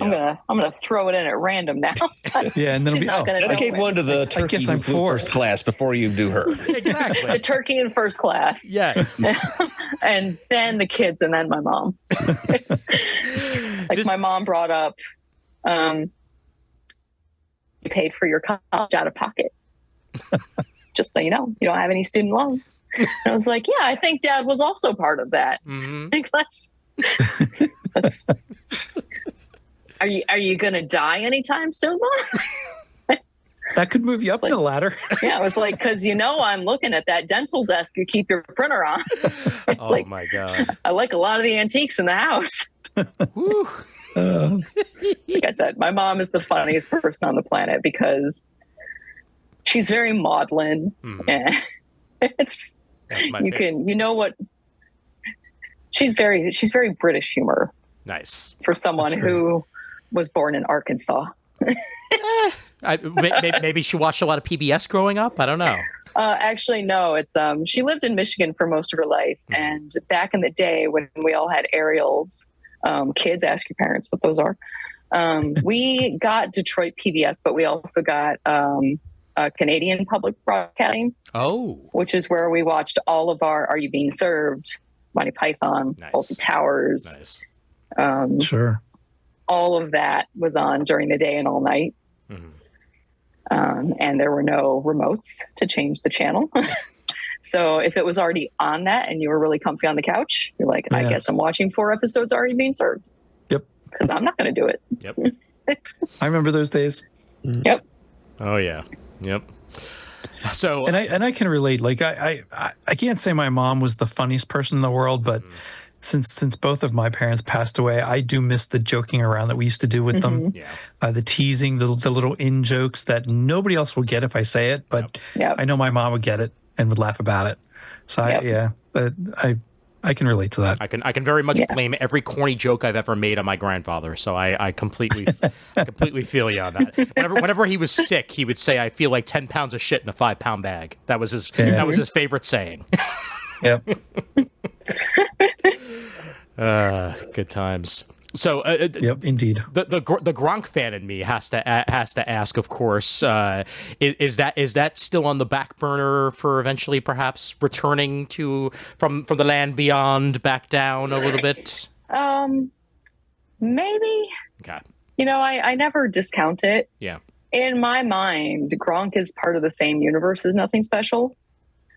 I'm gonna throw it in at random now. Yeah, and then she's not gonna dedicate one to the turkey in first class before you do her. Exactly. The turkey in first class. Yes. And then the kids, and then my mom. My mom brought up, you paid for your college out of pocket. Just so you know, you don't have any student loans. And I was like, yeah, I think Dad was also part of that. Mm-hmm. I think let's. Are you going to die anytime soon, Mom? That could move you up the ladder. Yeah, I was like, because I'm looking at that dental desk you keep your printer on. It's oh my God! I like a lot of the antiques in the house. Like I said, my mom is the funniest person on the planet because she's very maudlin, It's That's my you favorite. can you know what she's very British humor Nice. for someone who was born in Arkansas. Maybe she watched a lot of PBS growing up. I don't know. Actually, no. It's she lived in Michigan for most of her life, and back in the day when we all had aerials, kids, ask your parents what those are. We got Detroit PBS, but we also got Canadian Public Broadcasting. Oh, which is where we watched all of our Are You Being Served, Monty Python, Nice. Fawlty Towers. nice. Sure. All of that was on during the day and all night. And there were no remotes to change the channel. So if it was already on that and you were really comfy on the couch, you're like, I guess I'm watching 4 episodes Are You Being Served? Yep. Because I'm not going to do it. Yep. I remember those days. Yep. Oh yeah. Yep. So And I can relate. Like I can't say my mom was the funniest person in the world, but since both of my parents passed away, I do miss the joking around that we used to do with them. yeah. The teasing, the little in jokes that nobody else will get if I say it, but Yep. I know my mom would get it and would laugh about it. So I can relate to that. I can very much blame every corny joke I've ever made on my grandfather. So I completely completely feel you on that. Whenever he was sick, he would say, "I feel like 10 pounds of shit in a 5-pound bag." That was his favorite saying. Yep. Good times. So, Yep, indeed. the Gronk fan in me has to ask, of course, is that still on the back burner for eventually perhaps returning from the land beyond back down a little bit? Maybe. Okay. I never discount it. Yeah. In my mind, Gronk is part of the same universe as Nothing Special.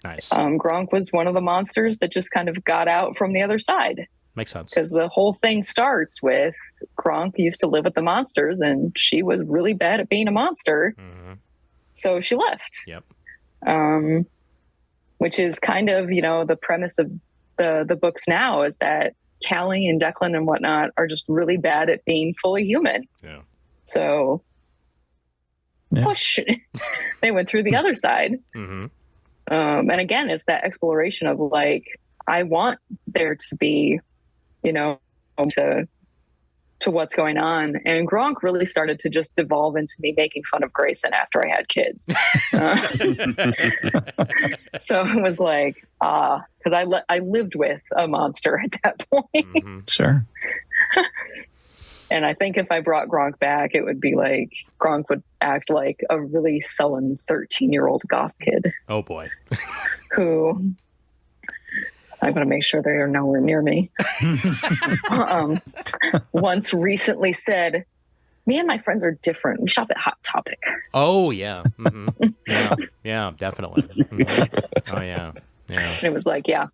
Nice. Gronk was one of the monsters that just kind of got out from the other side. Makes sense. Because the whole thing starts with Gronk used to live with the monsters and she was really bad at being a monster. So she left. Yep. Which is kind of, the premise of the books now is that Callie and Declan and whatnot are just really bad at being fully human. Yeah. So push. They went through the other side. And again, it's that exploration of like, I want there to be, to what's going on. And Gronk really started to just devolve into me making fun of Grayson after I had kids. So it was like, because I lived with a monster at that point. Sure. And I think if I brought Gronk back, it would be like Gronk would act like a really sullen 13-year-old goth kid. Oh boy. Who I'm going to make sure they are nowhere near me. Once recently said, "Me and my friends are different. We shop at Hot Topic." Oh yeah. Yeah, definitely. Oh yeah. And it was like, yeah,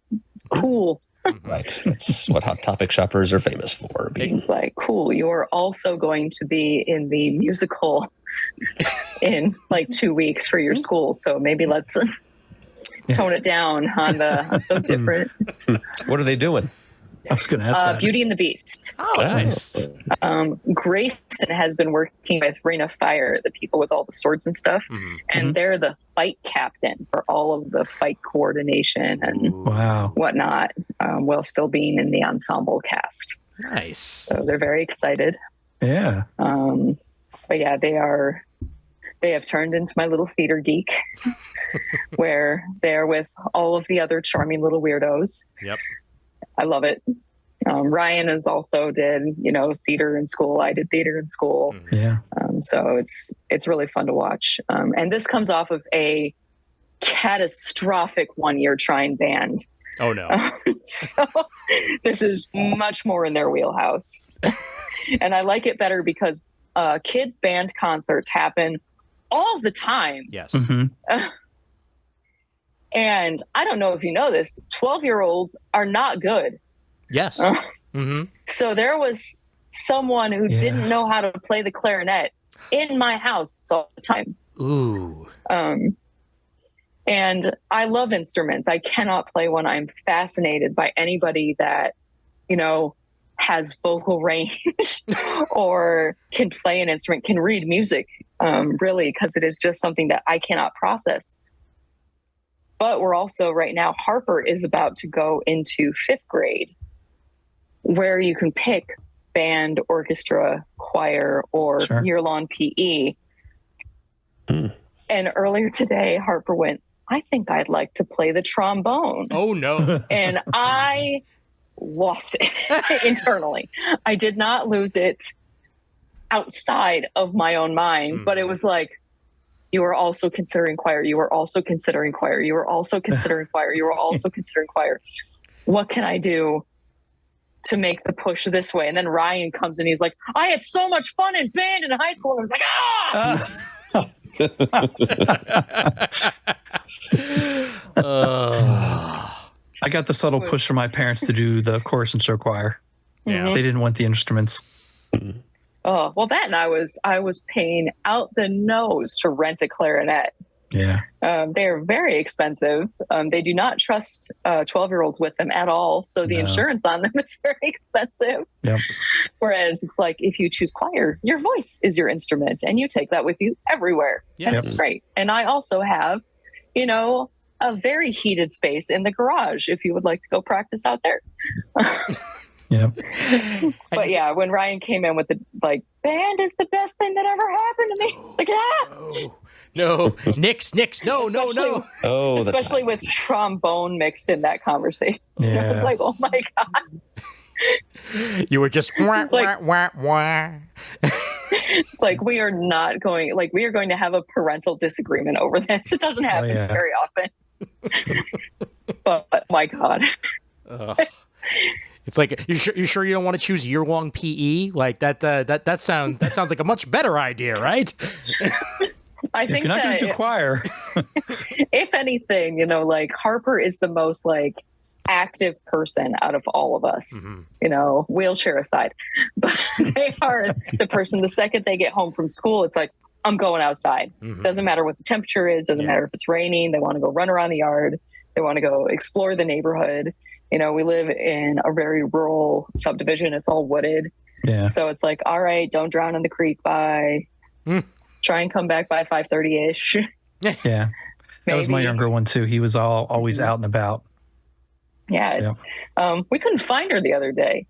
cool. Right. That's what Hot Topic shoppers are famous for. It's like, cool. You're also going to be in the musical in like 2 weeks for your school. So maybe let's tone it down on the I'm so different. What are they doing? I was going to ask that. Beauty and the Beast. Oh, nice. Grayson has been working with Ring of Fire, the people with all the swords and stuff, and they're the fight captain for all of the fight coordination and whatnot, while still being in the ensemble cast. Nice. So they're very excited. Yeah. But yeah, they have turned into my little theater geek, where they're with all of the other charming little weirdos. Yep. I love it. Ryan has also did, theater in school. I did theater in school. Yeah. So it's really fun to watch. And this comes off of a catastrophic 1-year trying band. Oh no. So this is much more in their wheelhouse. And I like it better because kids band concerts happen all the time. Yes. And I don't know if you know this, 12-year-olds are not good. Yes. So there was someone who didn't know how to play the clarinet in my house all the time. Ooh. And I love instruments. I cannot play one. I'm fascinated by anybody that, has vocal range or can play an instrument, can read music, really, because it is just something that I cannot process. But we're also right now, Harper is about to go into 5th grade, where you can pick band, orchestra, choir, or year-long PE. And earlier today, Harper went, I think I'd like to play the trombone. Oh, no. And I lost it internally. I did not lose it outside of my own mind, but it was like, you were also considering choir. You were also considering choir. You were also considering choir. You were also considering choir. What can I do to make the push this way? And then Ryan comes and he's like, I had so much fun in band in high school. And I was like, I got the subtle push from my parents to do the chorus and show choir. Yeah. They didn't want the instruments. Oh, well, that and I was paying out the nose to rent a clarinet. Yeah. They are very expensive. They do not trust 12-year-olds with them at all. So the insurance on them is very expensive. Yep. Whereas it's like, if you choose choir, your voice is your instrument and you take that with you everywhere. Yes. That's great. And I also have, a very heated space in the garage if you would like to go practice out there. Yep. But yeah, when Ryan came in with the band is the best thing that ever happened to me. It's like, No. Nix. No. Oh, especially with trombone mixed in that conversation. Yeah. I was like, oh my God. You were just wah, like- wah, wah, wah. It's like, we are going to have a parental disagreement over this. It doesn't happen very often. But my God. It's like, you sure you don't want to choose year-long PE? Like that sounds like a much better idea, right? I think if you're not going to do choir, if anything, Harper is the most active person out of all of us, wheelchair aside. But they are the person, the second they get home from school, it's like, I'm going outside. Doesn't matter what the temperature is, doesn't matter if it's raining. They want to go run around the yard. They want to go explore the neighborhood. We live in a very rural subdivision. It's all wooded. Yeah. So it's like, all right, don't drown in the creek by, try and come back by 5:30-ish. Yeah. That was my younger one too. He was always out and about. Yeah. We couldn't find her the other day.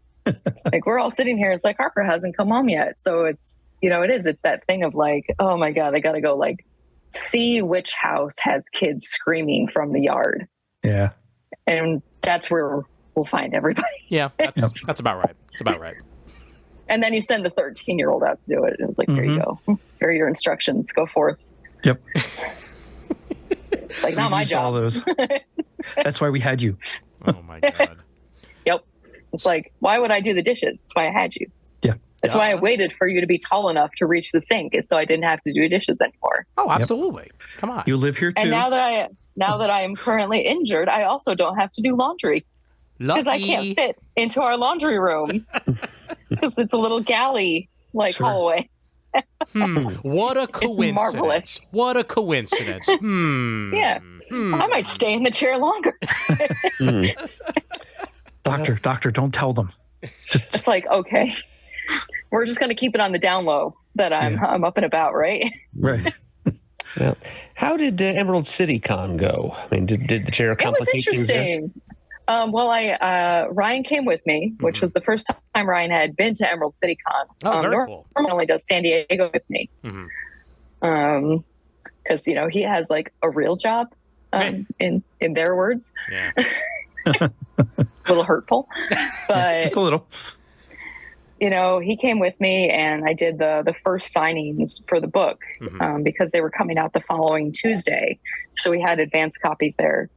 We're all sitting here. It's like, Harper hasn't come home yet. So it's, it's that thing of oh my God, I got to go see which house has kids screaming from the yard. Yeah. And that's where we'll find everybody. Yeah. That's about right. It's about right. And then you send the 13-year-old out to do it. And it's like, here you go. Here are your instructions. Go forth. Yep. Not my job. All those. That's why we had you. Oh my God. Yep. It's like, why would I do the dishes? That's why I had you. Yeah. That's why I waited for you to be tall enough to reach the sink, so I didn't have to do dishes anymore. Oh, absolutely. Yep. Come on. You live here too. And now that I am currently injured, I also don't have to do laundry. Because I can't fit into our laundry room. Because it's a little galley hallway. What a coincidence. It's marvelous. What a coincidence. Yeah. I might stay in the chair longer. Doctor, don't tell them. Just okay. We're just going to keep it on the down low that I'm up and about, right? Right. Well, how did Emerald City Con go? I mean, did the chair complicate things there? It was interesting. Ryan came with me, which was the first time Ryan had been to Emerald City Con. Oh, very cool. Normally does San Diego with me. Because, he has a real job, in their words. Yeah. A little hurtful. But just a little. He came with me and I did the first signings for the book because they were coming out the following Tuesday. So we had advanced copies there.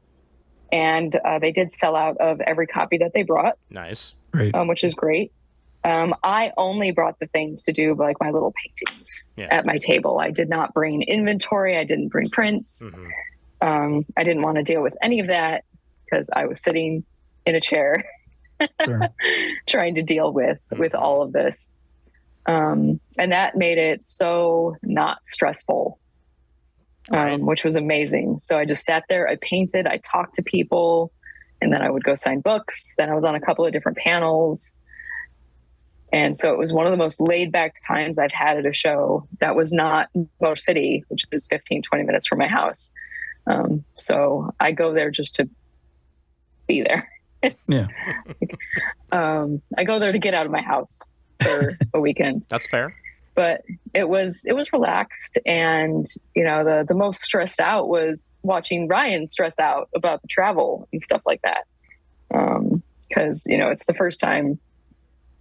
And they did sell out of every copy that they brought. Nice. Great. Which is great. I only brought the things to do my little paintings at my table. I did not bring inventory. I didn't bring prints. I didn't want to deal with any of that because I was sitting in a chair trying to deal with all of this. And that made it so not stressful. Which was amazing. So I just sat there, I painted, I talked to people, and then I would go sign books. Then I was on a couple of different panels. And so it was one of the most laid back times I've had at a show that was not Motor City, which is 15, 20 minutes from my house. So I go there just to be there. Yeah. I go there to get out of my house for a weekend. That's fair. But it was relaxed, and the most stressed out was watching Ryan stress out about the travel and stuff like that. Because it's the first time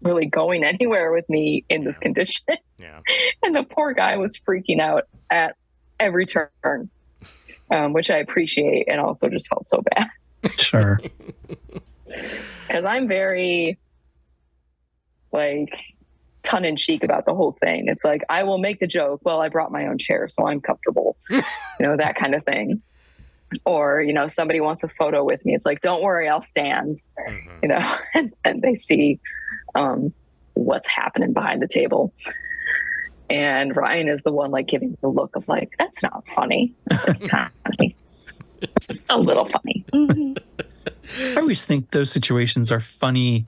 really going anywhere with me in this condition. Yeah. And the poor guy was freaking out at every turn, which I appreciate, and also just felt so bad. Sure. Because I'm very tongue-in-cheek about the whole thing. It's like, I will make the joke, well, I brought my own chair, so I'm comfortable. That kind of thing. Or, somebody wants a photo with me. It's like, don't worry, I'll stand. And they see what's happening behind the table. And Ryan is the one giving the look of that's not funny. It's funny. It's a little funny. I always think those situations are funny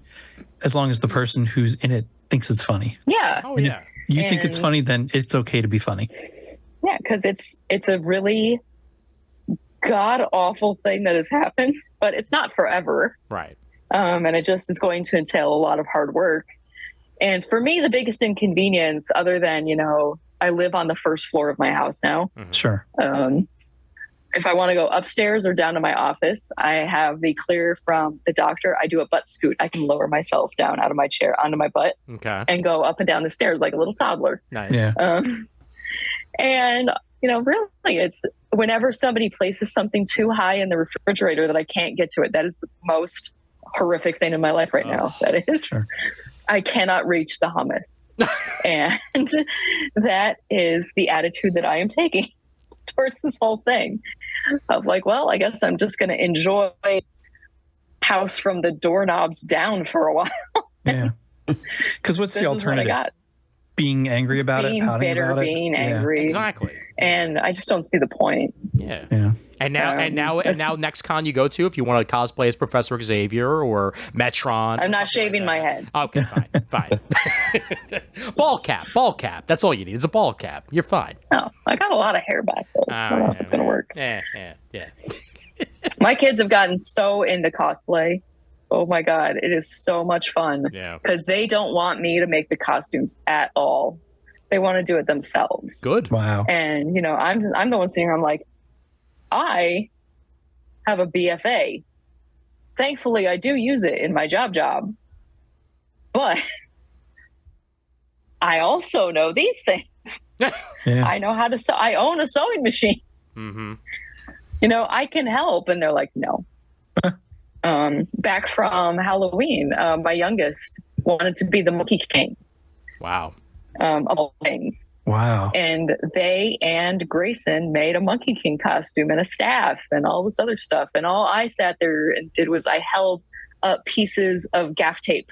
as long as the person who's in it thinks it's funny. Yeah. Oh, yeah. If you think it's funny, then it's okay to be funny. Yeah, because it's a really god-awful thing that has happened, but it's not forever. Right. And it just is going to entail a lot of hard work. And for me, the biggest inconvenience, other than, I live on the first floor of my house now. Mm-hmm. Sure. If I want to go upstairs or down to my office, I have the clear from the doctor. I do a butt scoot. I can lower myself down out of my chair onto my butt and go up and down the stairs like a little toddler. Nice. Yeah. And, really, it's whenever somebody places something too high in the refrigerator that I can't get to it, that is the most horrific thing in my life right now. That is, sure. I cannot reach the hummus. And that is the attitude that I am taking towards this whole thing of well, I guess I'm just going to enjoy house from the doorknobs down for a while. Yeah. Because what's the alternative? Being angry about being it, pouting bitter, about being it. angry. Yeah. Exactly. And I just don't see the point. Yeah. Yeah. And now next con you go to, if you want to cosplay as Professor Xavier or Metron. I'm not shaving my head. Okay, fine. Ball cap. That's all you need is a ball cap. You're fine. No, I got a lot of hair back though. I don't know if it's going to work. Yeah. My kids have gotten so into cosplay. Oh my God, it is so much fun. Yeah. Because they don't want me to make the costumes at all. They want to do it themselves. Good. Wow. And, I'm the one sitting here, I'm like, I have a BFA. Thankfully, I do use it in my job. But I also know these things. Yeah. I know how to sew. I own a sewing machine. Mm-hmm. I can help. And they're like, no. Back from Halloween, my youngest wanted to be the Monkey King. Wow. Of all things. Wow. And they and Grayson made a Monkey King costume and a staff and all this other stuff. And all I sat there and did was I held up pieces of gaff tape,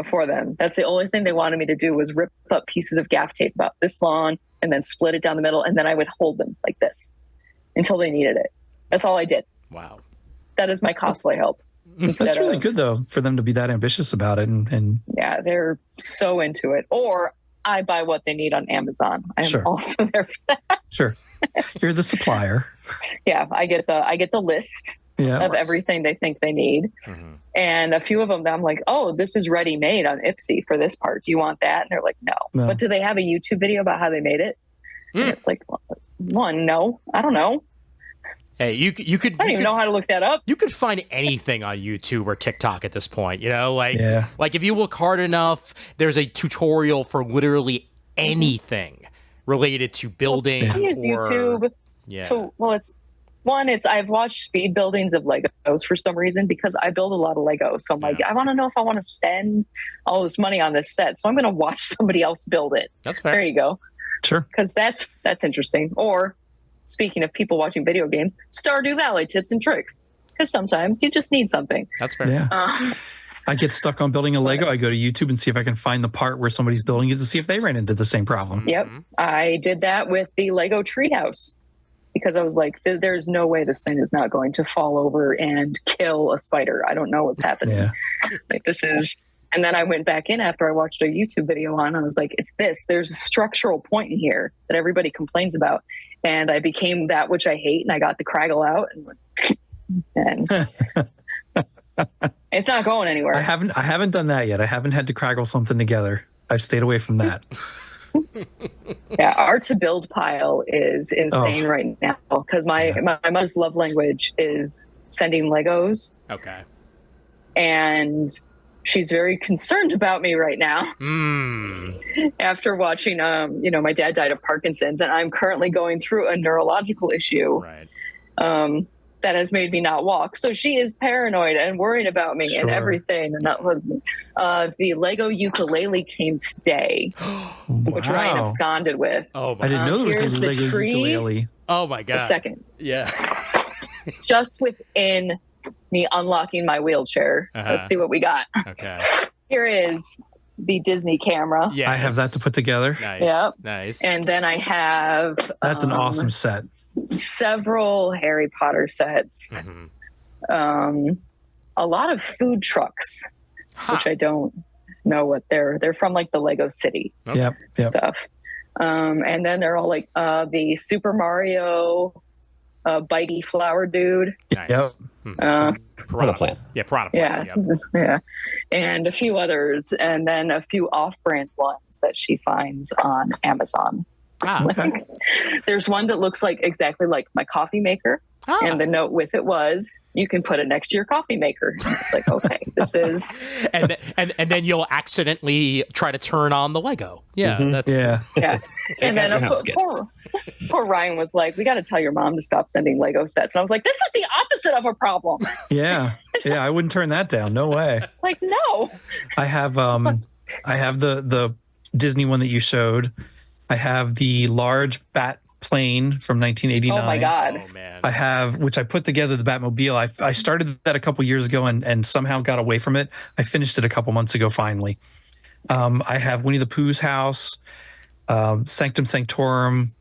for them. That's the only thing they wanted me to do was rip up pieces of gaff tape about this long and then split it down the middle. And then I would hold them like this until they needed it. That's all I did. Wow. That is my cosplay help. That's really good though, for them to be that ambitious about it. And yeah, they're so into it. Or I buy what they need on Amazon. I'm also there for that. Sure. You're the supplier. Yeah, I get the list of everything they think they need. Mm-hmm. And a few of them, I'm like, oh, this is ready made on Ipsy for this part. Do you want that? And they're like, no. But do they have a YouTube video about how they made it? And it's like, one, no, I don't know. Hey, you could. I don't even know how to look that up. You could find anything on YouTube or TikTok at this point. Like if you look hard enough, there's a tutorial for literally anything related to building. I use YouTube. I've watched speed buildings of Legos for some reason because I build a lot of Legos. So I'm like, I want to know if I want to spend all this money on this set. So I'm going to watch somebody else build it. That's fair. There you go. Sure. Because that's interesting. Or speaking of people watching video games, Stardew Valley tips and tricks. Because sometimes you just need something. That's fair. Yeah. I get stuck on building a Lego. I go to YouTube and see if I can find the part where somebody's building it to see if they ran into the same problem. Yep. I did that with the Lego treehouse because I was like, there's no way this thing is not going to fall over and kill a spider. I don't know what's happening. Yeah. This is And then I went back in after I watched a YouTube video on. I was like, it's this. There's a structural point in here that everybody complains about. And I became that which I hate, and I got the Craggle out, and it's not going anywhere. I haven't done that yet. I haven't had to Craggle something together. I've stayed away from that. Yeah, our to build pile is insane right now because my mother's love language is sending Legos. Okay. And she's very concerned about me right now. After watching, my dad died of Parkinson's, and I'm currently going through a neurological issue. Right. That has made me not walk. So she is paranoid and worried about me and everything. And that was the Lego ukulele came today, which Ryan absconded with. Oh my! I didn't know there was a the Lego tree. ukulele. Oh my god! A second, Yeah. just within me unlocking my wheelchair. Let's see what we got. Okay. Here is the Disney camera. Yeah, I have that to put together. Nice. Yep. Nice. And then I have That's an awesome set. several Harry Potter sets. A lot of food trucks, which I don't know what they're from, like the Lego City Yep. stuff. And then they're all like the Super Mario bitey flower dude. Nice. Yep. Piranha Plant. Yeah, Piranha Yeah. Plant. Yep. Yeah. And a few others, and then a few off-brand ones that she finds on Amazon. Ah, Like, there's one that looks like exactly like my coffee maker. And the note with it was, you can put it next to your coffee maker. And it's like, okay, this is. and then you'll accidentally try to turn on the Lego. Yeah, that's Yeah. And then your house guests. poor Ryan was like, we got to tell your mom to stop sending Lego sets. And I was like, this is the opposite of a problem. Yeah. I wouldn't turn that down. No way. Like, no. I have the Disney one that you showed. I have the large bat plane from 1989. Oh my God. Oh man. I have, which I put together, the Batmobile. I started that a couple years ago and somehow got away from it. I finished it a couple months ago finally. I have Winnie the Pooh's house, Sanctum Sanctorum,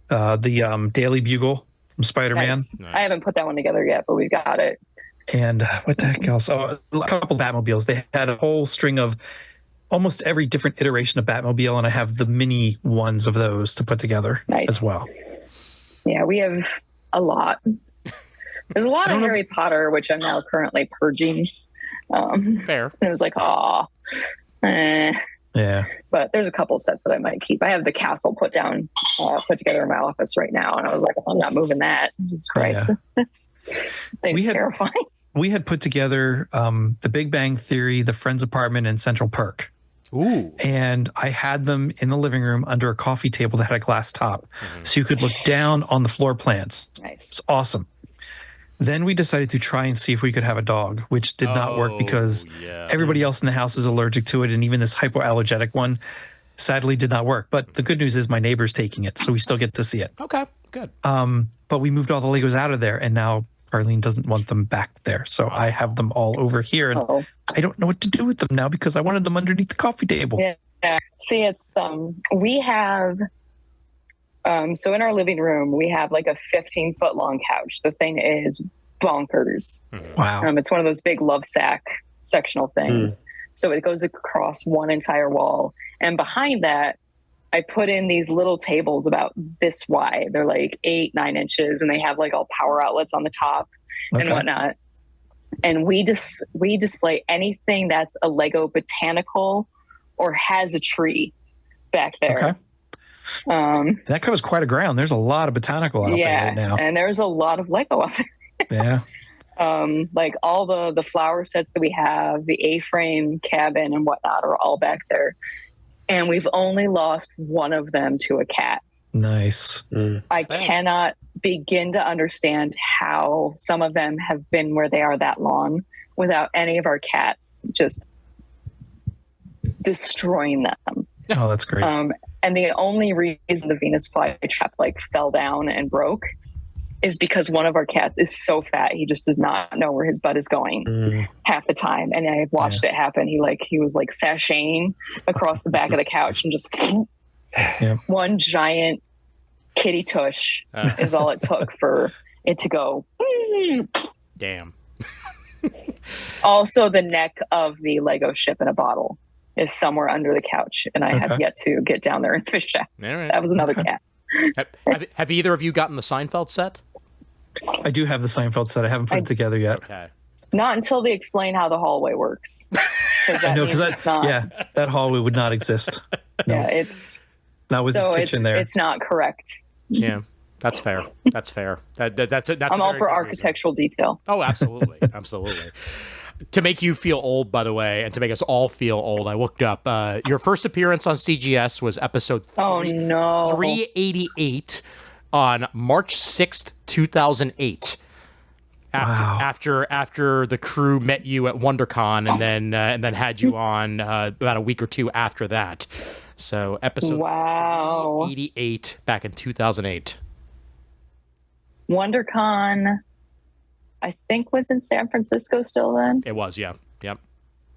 the Daily Bugle from Spider-Man. Nice. I haven't put that one together yet, but we've got it. And what the heck else? Oh, a couple Batmobiles. They had a whole string of almost every different iteration of Batmobile, and I have the mini ones of those to put together as well. Yeah, we have a lot. There's a lot of Harry Potter, which I'm now currently purging. Fair. And it was like, yeah. But there's a couple sets that I might keep. I have the castle put together in my office right now, and I was like, I'm not moving that. Jesus Christ. Yeah. That's terrifying. We had put together The Big Bang Theory, The Friends Apartment, and Central Perk. Ooh. And I had them in the living room under a coffee table that had a glass top. So you could look down on the floor plans. Nice. It's awesome. Then we decided to try and see if we could have a dog, which did not work because everybody else in the house is allergic to it. And even this hypoallergenic one sadly did not work. But the good news is my neighbor's taking it, so we still get to see it. Okay, good. But we moved all the Legos out of there, and now Arlene doesn't want them back there. So I have them all over here, and I don't know what to do with them now because I wanted them underneath the coffee table. Yeah. See, it's we have so in our living room we have like a 15-foot long couch. The thing is bonkers. Wow. It's one of those big love sack sectional things. So it goes across one entire wall, and behind that I put in these little tables about this wide. They're like 8-9 inches, and they have like all power outlets on the top and whatnot. And we display anything that's a Lego botanical or has a tree back there. Okay. That covers quite a ground. There's a lot of botanical out there right now. And there's a lot of Lego out there. Yeah. Like all the flower sets that we have, the A-frame cabin and whatnot are all back there. And we've only lost one of them to a cat. Nice. I cannot begin to understand how some of them have been where they are that long without any of our cats just destroying them. Oh, that's great. And the only reason the Venus flytrap like fell down and broke is because one of our cats is so fat he just does not know where his butt is going half the time. And I watched it happen. He was like sashaying across the back of the couch and just one giant kitty tush is all it took for it to go. Damn. Also, the neck of the Lego ship in a bottle is somewhere under the couch, and I have yet to get down there and fish that. All right. That was another cat. Have either of you gotten the Seinfeld set? I do have the Seinfeld set. I haven't put it together yet. Okay. Not until they explain how the hallway works. I know, because that hallway would not exist. No. Yeah, it's not with his kitchen there. It's not correct. Yeah, that's fair. That's fair. That's I'm all for architectural detail. Oh, absolutely, absolutely. To make you feel old, by the way, and to make us all feel old, I looked up. Your first appearance on CGS was episode 388 on March 6th, 2008. After the crew met you at WonderCon and then had you on about a week or two after that. So episode 88 back in 2008. WonderCon, I think, was in San Francisco still then. It was, yeah. Yep.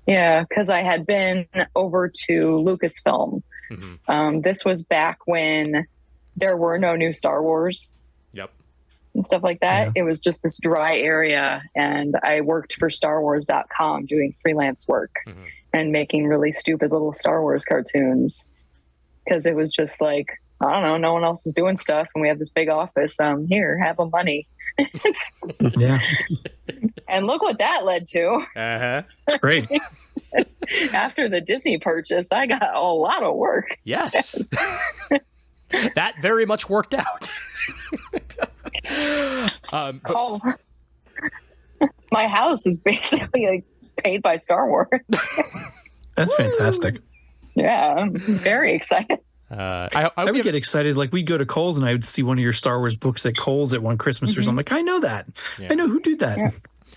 Yeah, because I had been over to Lucasfilm. Mm-hmm. This was back when there were no new Star Wars. Yep. And stuff like that. Yeah. It was just this dry area, and I worked for StarWars.com doing freelance work and making really stupid little Star Wars cartoons, because it was just like, I don't know, no one else is doing stuff, and we have this big office. Here, have a money. Yeah. And look what that led to. It's great. After the Disney purchase, I got a lot of work. Yes. That very much worked out. My house is basically like paid by Star Wars. That's fantastic. Yeah, I'm very excited. I would get excited. Like, we'd go to Kohl's and I would see one of your Star Wars books at Kohl's at one Christmas or something. I'm like, I know that. Yeah. I know who did that. Yeah.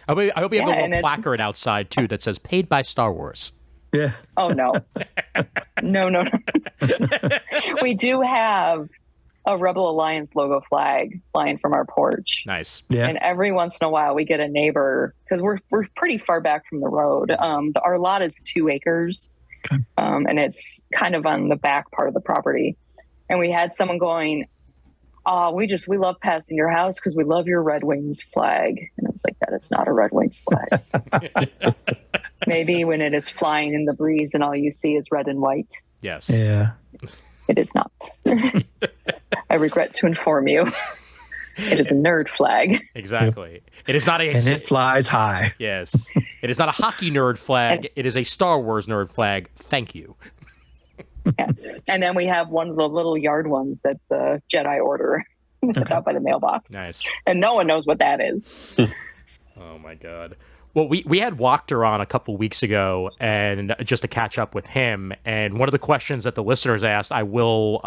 I hope you have a little placard outside too that says "Paid by Star Wars." Yeah. Oh no. No. We do have a Rebel Alliance logo flag flying from our porch. Nice. Yeah. And every once in a while we get a neighbor, because we're pretty far back from the road. Our lot is 2 acres. Okay. And it's kind of on the back part of the property. And we had someone going, we love passing your house because we love your Red Wings flag. And I was like, that is not a Red Wings flag. Maybe when it is flying in the breeze and all you see is red and white. Yes. Yeah. It is not. I regret to inform you. It is a nerd flag. Exactly. It is not a... And it flies high. Yes. It is not a hockey nerd flag. It is a Star Wars nerd flag. Thank you. Yeah. And then we have one of the little yard ones that's the Jedi Order. That's out by the mailbox. Nice. And no one knows what that is. Oh, my God. Well, we had Wachter on a couple weeks ago, and just to catch up with him, and one of the questions that the listeners asked, I will,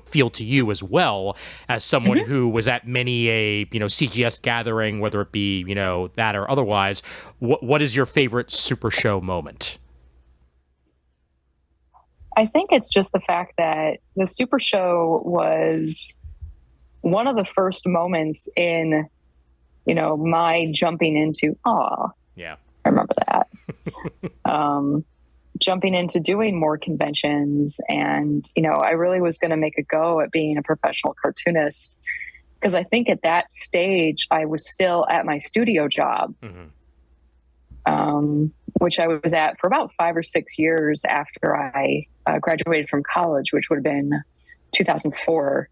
feel to you as well, as someone who was at many a, CGS gathering, whether it be, that or otherwise. What is your favorite Super Show moment? I think it's just the fact that the Super Show was one of the first moments in, my jumping into, yeah, I remember that. Jumping into doing more conventions. And, I really was going to make a go at being a professional cartoonist, because I think at that stage I was still at my studio job, which I was at for about 5 or 6 years after I graduated from college, which would have been 2004.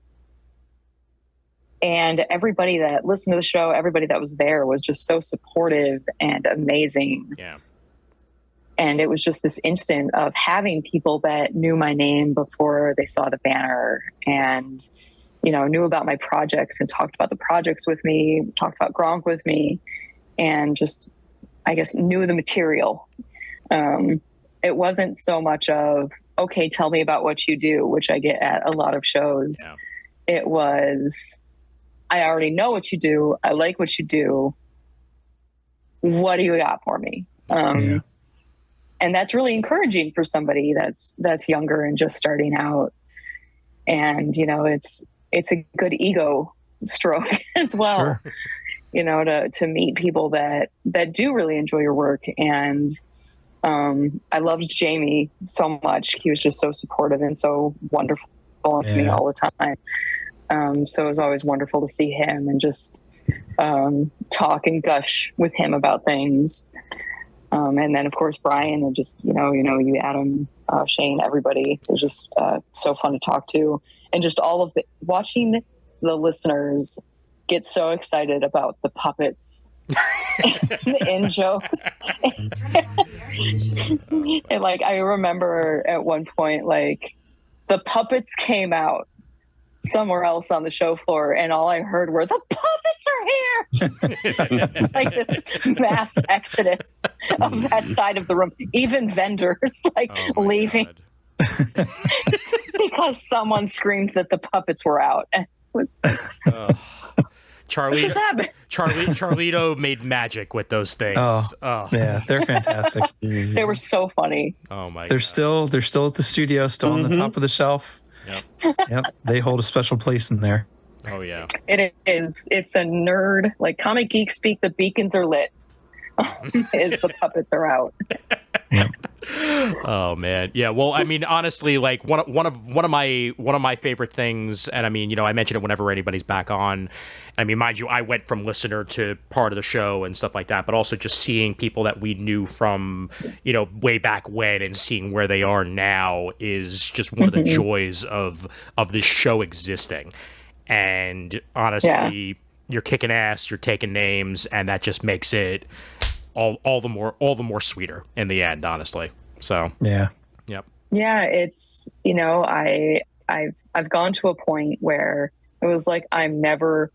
And everybody that listened to the show, everybody that was there was just so supportive and amazing. Yeah. And it was just this instant of having people that knew my name before they saw the banner and, knew about my projects and talked about the projects with me, talked about Gronk with me, and just, I guess, knew the material. It wasn't so much of, okay, tell me about what you do, which I get at a lot of shows. Yeah. It was, I already know what you do. I like what you do. What do you got for me? And that's really encouraging for somebody that's younger and just starting out. And, it's a good ego stroke as well, sure. To meet people that do really enjoy your work. And I loved Jamie so much. He was just so supportive and so wonderful to me all the time. So it was always wonderful to see him and just talk and gush with him about things. And then of course Brian, and just you, Adam, Shane, everybody. It was just so fun to talk to, and just all of watching the listeners get so excited about the puppets. The in jokes. And like I remember at one point, like the puppets came out somewhere else on the show floor, and all I heard were, the puppets are here. Like this mass exodus of that side of the room. Even vendors like leaving because someone screamed that the puppets were out. And it was Charlito made magic with those things. Yeah, they're fantastic. They were so funny. Oh my! They're still at the studio, still on the top of the shelf. Yep. They hold a special place in there. Oh yeah. It is. It's a nerd, like Comic Geek speak. The beacons are lit. Is the puppets are out. Yep. Oh man, yeah. Well, I mean, honestly, like one of my favorite things, and I mean, I mention it whenever anybody's back on. I mean, mind you, I went from listener to part of the show and stuff like that, but also just seeing people that we knew from, way back when, and seeing where they are now is just one of the joys of this show existing. And honestly, you're kicking ass, you're taking names, and that just makes it all the more sweeter in the end, honestly. So yeah. It's I've gone to a point where it was like, I'm never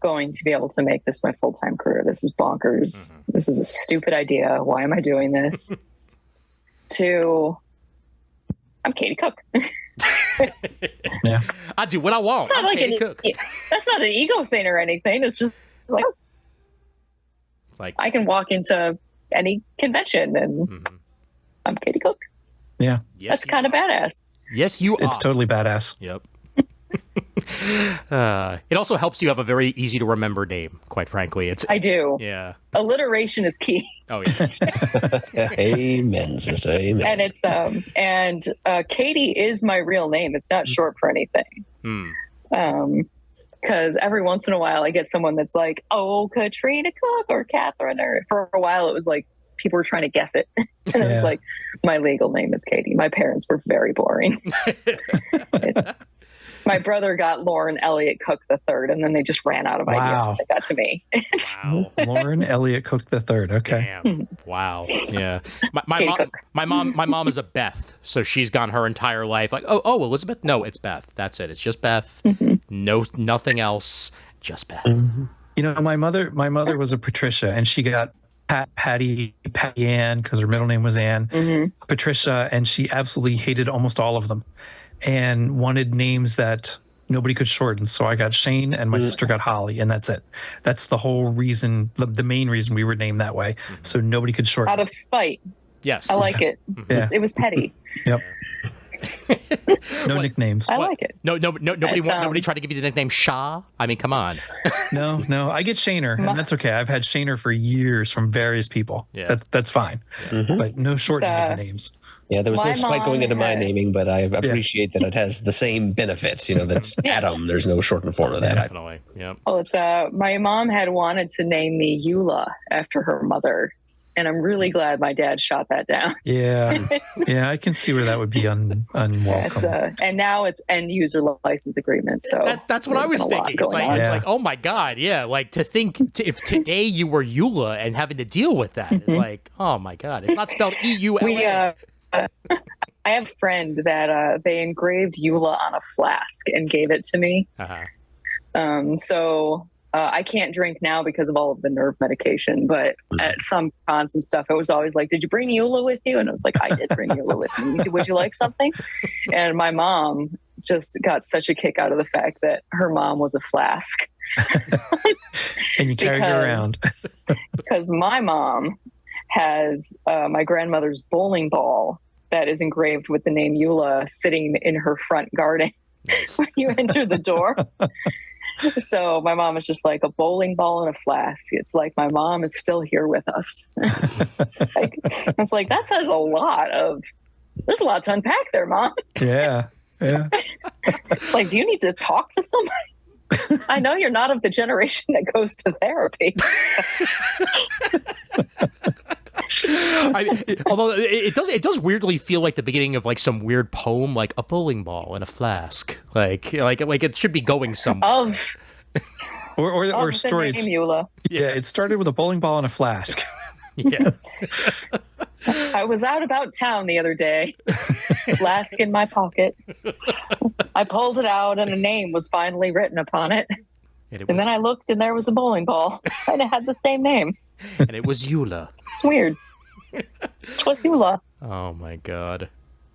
going to be able to make this my full-time career. This is bonkers. This is a stupid idea. Why am I doing this? To I'm Katie Cook. Yeah, I do what I want. It's not I'm like Katie Cook. That's not an ego thing or anything. It's just like I can walk into any convention and I'm Katie Cook. Yeah. Yes, that's kind of badass. Yes, you are. It's totally badass. Yep. It also helps you have a very easy to remember name, quite frankly. I do. Yeah. Alliteration is key. Oh yeah. Amen, sister. Amen. And it's Katie is my real name. It's not short for anything. Because every once in a while I get someone that's like, oh, Katrina Cook or Catherine, or for a while it was like people were trying to guess it. And it was like, my legal name is Katie. My parents were very boring. My brother got Lauren Elliott Cook III, and then they just ran out of ideas when they got to me. Wow. Lauren Elliott Cook III. Okay. Damn. Wow. Yeah. My mom is a Beth, so she's gone her entire life like, oh, Elizabeth. No, it's Beth. That's it. It's just Beth. No, nothing else. Just Beth. My mother was a Patricia, and she got Patty Ann because her middle name was Ann. Patricia, and she absolutely hated almost all of them, and wanted names that nobody could shorten. So I got Shane, and my sister got Holly, and that's it. That's the whole reason, the main reason we were named that way. So nobody could shorten. Out of spite. Yes. I like it. Yeah. It was petty. Yep. No nicknames. I like it. Nobody tried to give you the nickname Shah. I mean, come on. No. I get Shaner, and that's okay. I've had Shaner for years from various people. Yeah. That's fine. But no shortening of the names. Yeah, there was no spite going into my had- naming, but I appreciate that it has the same benefits. That's Adam. There's no shortened form of that. Definitely. Yep. Well, it's my mom had wanted to name me Eula after her mother, and I'm really glad my dad shot that down. Yeah. Yeah, I can see where that would be unwelcome. And now it's end user license agreement. So that's what I was thinking. It's like, oh my God, yeah. Like to think if today you were Eula and having to deal with that, it's like, oh my God, it's not spelled EULA. I have a friend that they engraved Eula on a flask and gave it to me. So I can't drink now because of all of the nerve medication, but at some cons and stuff, it was always like, did you bring Eula with you? And I was like, I did bring Eula with me. Would you like something? And my mom just got such a kick out of the fact that her mom was a flask. And you carried her around. Because my mom has my grandmother's bowling ball that is engraved with the name Eula sitting in her front garden when you enter the door. So my mom is just like a bowling ball in a flask. It's like my mom is still here with us. It's like that says there's a lot to unpack there, Mom. Yeah. It's like, do you need to talk to somebody? I know you're not of the generation that goes to therapy. Although it does weirdly feel like the beginning of like some weird poem, like a bowling ball in a flask, like it should be going somewhere. Or story. Name, Eula. Yeah, it started with a bowling ball and a flask. Yeah. I was out about town the other day, flask in my pocket. I pulled it out, and a name was finally written upon it. And then I looked, and there was a bowling ball, and it had the same name. And it was Eula. It's weird. It was Eula. Oh my god.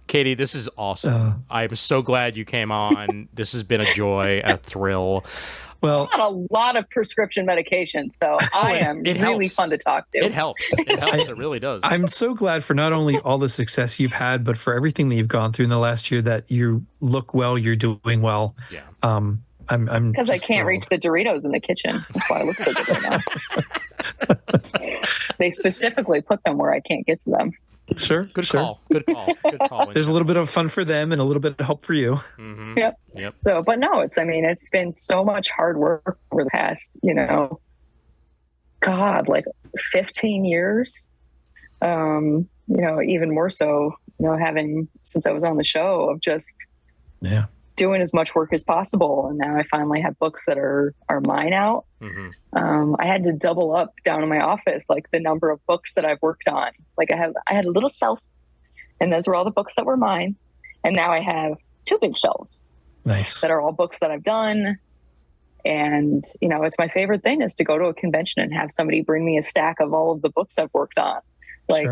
Katie, this is awesome. I'm so glad you came on. This has been a joy, a thrill. Well, I'm on a lot of prescription medication, so I am really fun to talk to. It helps. It helps. It really does. I'm so glad for not only all the success you've had, but for everything that you've gone through in the last year, that you look well, you're doing well. Yeah. I'm because I can't reach the Doritos in the kitchen. That's why I look so good right now. They specifically put them where I can't get to them. Sure. Good call. Good call. There's a little bit of fun for them and a little bit of help for you. Mm-hmm. Yep. So, but no, it's been so much hard work over the past, like 15 years. Even more so, having, since I was on the show, of just doing as much work as possible. And now I finally have books that are mine out. Mm-hmm. I had to double up down in my office, like the number of books that I've worked on. Like I had a little shelf, and those were all the books that were mine. And now I have 2 big shelves. Nice. That are all books that I've done. And, it's my favorite thing is to go to a convention and have somebody bring me a stack of all of the books I've worked on. Like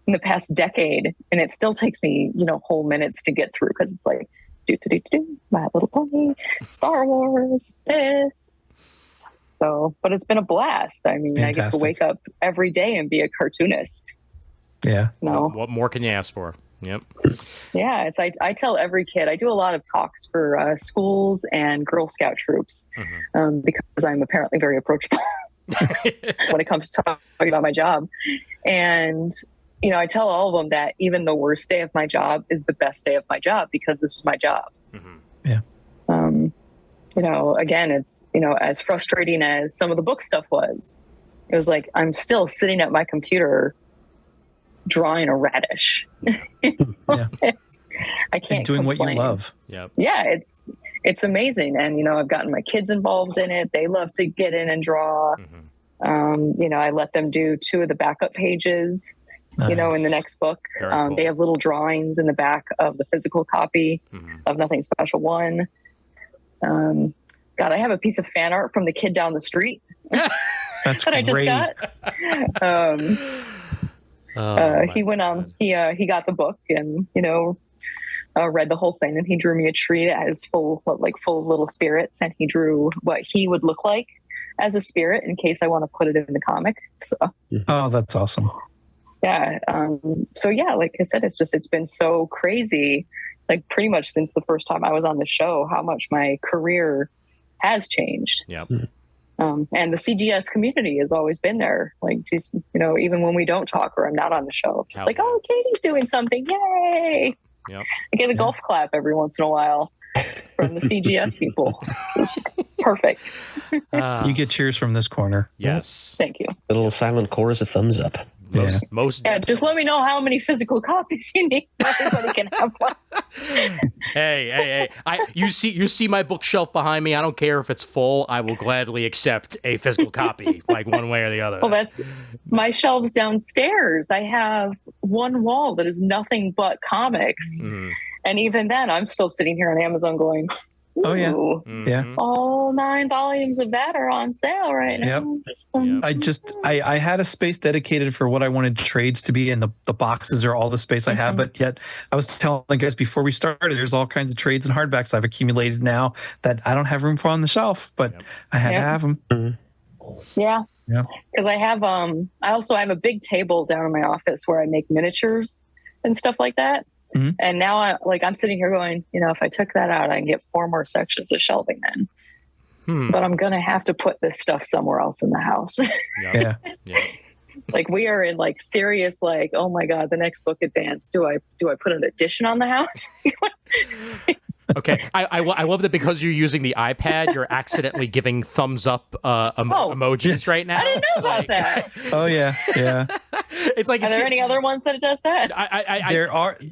in the past decade. And it still takes me, whole minutes to get through, because it's like, My Little Pony, Star Wars, this. So, but it's been a blast. I mean, Fantastic. I get to wake up every day and be a cartoonist. Yeah. What more can you ask for? Yep. Yeah, I tell every kid, I do a lot of talks for schools and Girl Scout troops, because I'm apparently very approachable when it comes to talking about my job. And, I tell all of them that even the worst day of my job is the best day of my job, because this is my job. Mm-hmm. Yeah. Again, it's, as frustrating as some of the book stuff was, it was like, I'm still sitting at my computer drawing a radish. I can't and doing complain. what you love. Yep. Yeah, it's amazing. And I've gotten my kids involved in it. They love to get in and draw. Mm-hmm. I let them do 2 of the backup pages. Nice. In the next book. Cool. They have little drawings in the back of the physical copy of Nothing Special 1. God, I have a piece of fan art from the kid down the street That's that I just got. He went on. He got the book and read the whole thing, and he drew me a tree that is full of little spirits, and he drew what he would look like as a spirit in case I want to put it in the comic. So. Oh, that's awesome. Yeah. Like I said, it's been so crazy, like pretty much since the first time I was on the show, how much my career has changed. Yep. And the CGS community has always been there. Like, just, even when we don't talk or I'm not on the show, just like, oh, Katie's doing something. Yay. Yep. I get a golf clap every once in a while from the CGS people. It's perfect. You get cheers from this corner. Yes. Thank you. A little silent chorus of thumbs up. Most just let me know how many physical copies you need. Everybody can have one. Hey! You see my bookshelf behind me. I don't care if it's full. I will gladly accept a physical copy, like one way or the other. Well, that's my shelves downstairs. I have one wall that is nothing but comics, and even then, I'm still sitting here on Amazon going, oh yeah, Mm-hmm. all 9 volumes of that are on sale right now. I had a space dedicated for what I wanted trades to be, and the boxes are all the space I have. But yet, I was telling the guys before we started, there's all kinds of trades and hardbacks I've accumulated now that I don't have room for on the shelf, but I had to have them. Yeah, because I have I also have a big table down in my office where I make miniatures and stuff like that. Mm-hmm. And now I'm sitting here going, if I took that out, I can get 4 more sections of shelving then. But I'm going to have to put this stuff somewhere else in the house. Yeah. Like we are in serious, oh my God, the next book advance. Do I put an addition on the house? Okay, I love that because you're using the iPad, you're accidentally giving thumbs up emojis right now. I didn't know about that. Oh yeah. It's like, Are there any other ones that it does that?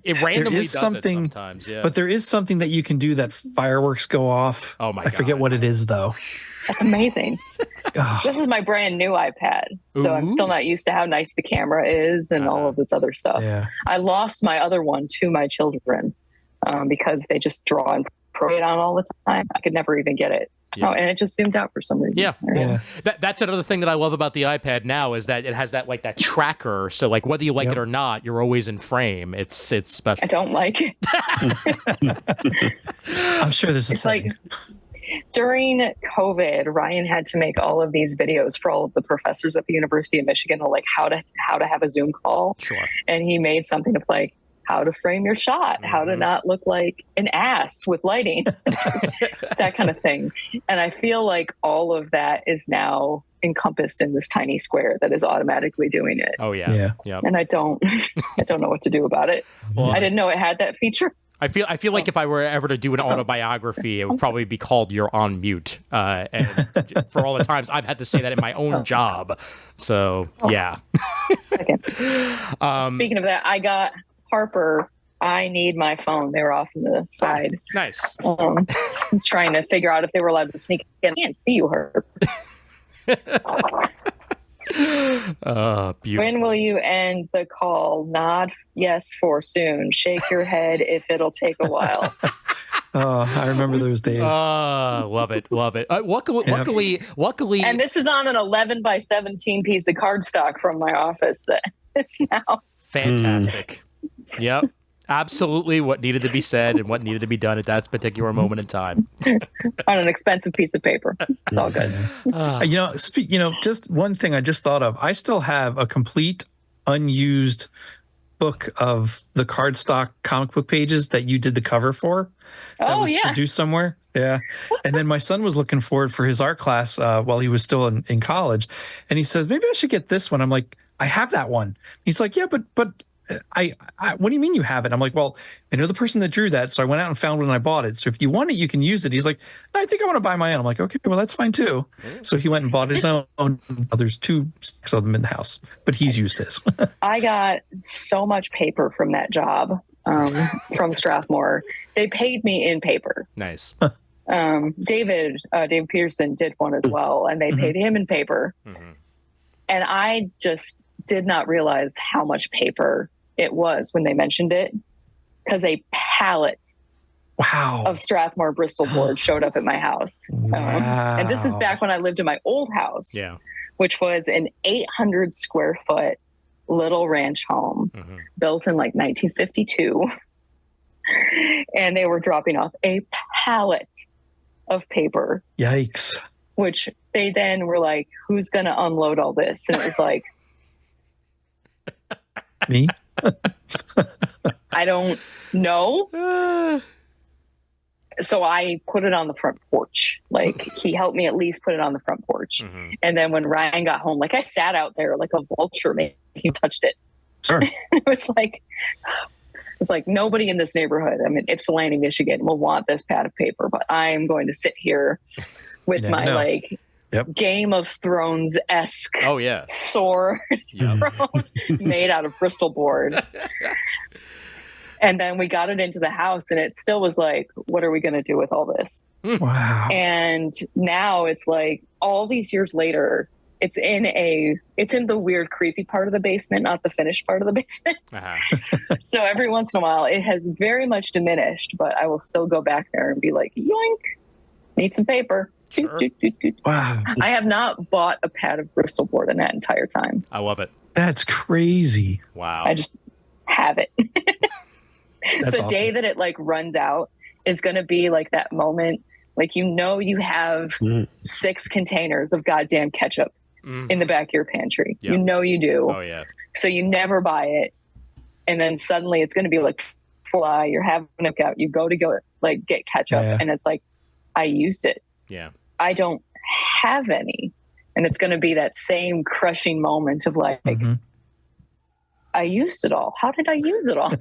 It randomly does something, it sometimes. Yeah, but there is something that you can do that fireworks go off. Oh my I forget God. what it is though. That's amazing. Oh, This is my brand new iPad, so I'm still not used to how nice the camera is and all of this other stuff. yeah. I lost my other one to my children because they just draw and print on all the time. I could never even get it. Yeah. Oh, and it just zoomed out for some reason. Yeah. Yeah. That's another thing that I love about the iPad now is that it has that like that tracker. So like whether you like it or not, you're always in frame. It's special. I don't like it. I'm sure this is It's like during COVID, Ryan had to make all of these videos for all of the professors at the University of Michigan on like how to have a Zoom call. Sure. And he made something of like how to frame your shot, how to not look like an ass with lighting, that kind of thing. And I feel like all of that is now encompassed in this tiny square that is automatically doing it. Oh yeah. Yeah. And I don't know what to do about it. Well, I didn't know it had that feature. I feel like if I were ever to do an autobiography, it would probably be called "You're on Mute." And for all the times I've had to say that in my own job, so yeah. Speaking of that, I got Harper. I need my phone. They were off on the side. Nice. I'm trying to figure out if they were allowed to sneak in. I can't see you, Harper. Beautiful. When will you end the call? Nod yes for soon. Shake your head if it'll take a while. Oh, I remember those days. Love it. Luckily. And this is on an 11 by 17 piece of cardstock from my office that it's now. Fantastic. Yep. Absolutely what needed to be said and what needed to be done at that particular moment in time. On an expensive piece of paper. It's all good. Just one thing I just thought of. I still have a complete unused book of the cardstock comic book pages that you did the cover for. That was produced somewhere. Yeah. And then my son was looking for it for his art class while he was still in college. And he says, maybe I should get this one. I'm like, I have that one. He's like, yeah, but I what do you mean you have it? I'm like, well, I know the person that drew that, so I went out and found it and I bought it. So if you want it, you can use it. He's like, I think I want to buy my own. I'm like, okay, well, that's fine too. So he went and bought his own. There's 2 stacks of them in the house, but he's used his. I got so much paper from that job from Strathmore. They paid me in paper. Nice. David Peterson did one as well, and they paid him in paper. And I just did not realize how much paper it was when they mentioned it, because a pallet of Strathmore Bristol board showed up at my house. And this is back when I lived in my old house, which was an 800 square foot little ranch home built in like 1952. And they were dropping off a pallet of paper. Yikes. Which they then were like, who's going to unload all this? And it was like, me? I don't know. So I put it on the front porch. Like, he helped me at least put it on the front porch. And then when Ryan got home, like, I sat out there like a vulture, he touched it. Sure. It was like nobody in this neighborhood, I'm in Ypsilanti, Michigan, will want this pad of paper, but I am going to sit here with my Game of Thrones-esque sword made out of Bristol board. And then we got it into the house and it still was like, what are we going to do with all this? Wow. And now it's like all these years later, it's in the weird, creepy part of the basement, not the finished part of the basement. So every once in a while, it has very much diminished, but I will still go back there and be like, yoink, need some paper. Sure. Wow. I have not bought a pad of Bristol board in that entire time. I love it. That's crazy. Wow. I just have it. That's the day that it like runs out is going to be like that moment. Like, you have 6 containers of goddamn ketchup in the back of your pantry. Yep. You do. Oh yeah. So you never buy it. And then suddenly it's going to be like, fly, you're having a out. You go like get ketchup and it's like, I used it. Yeah. I don't have any. And it's going to be that same crushing moment of like, I used it all. How did I use it all?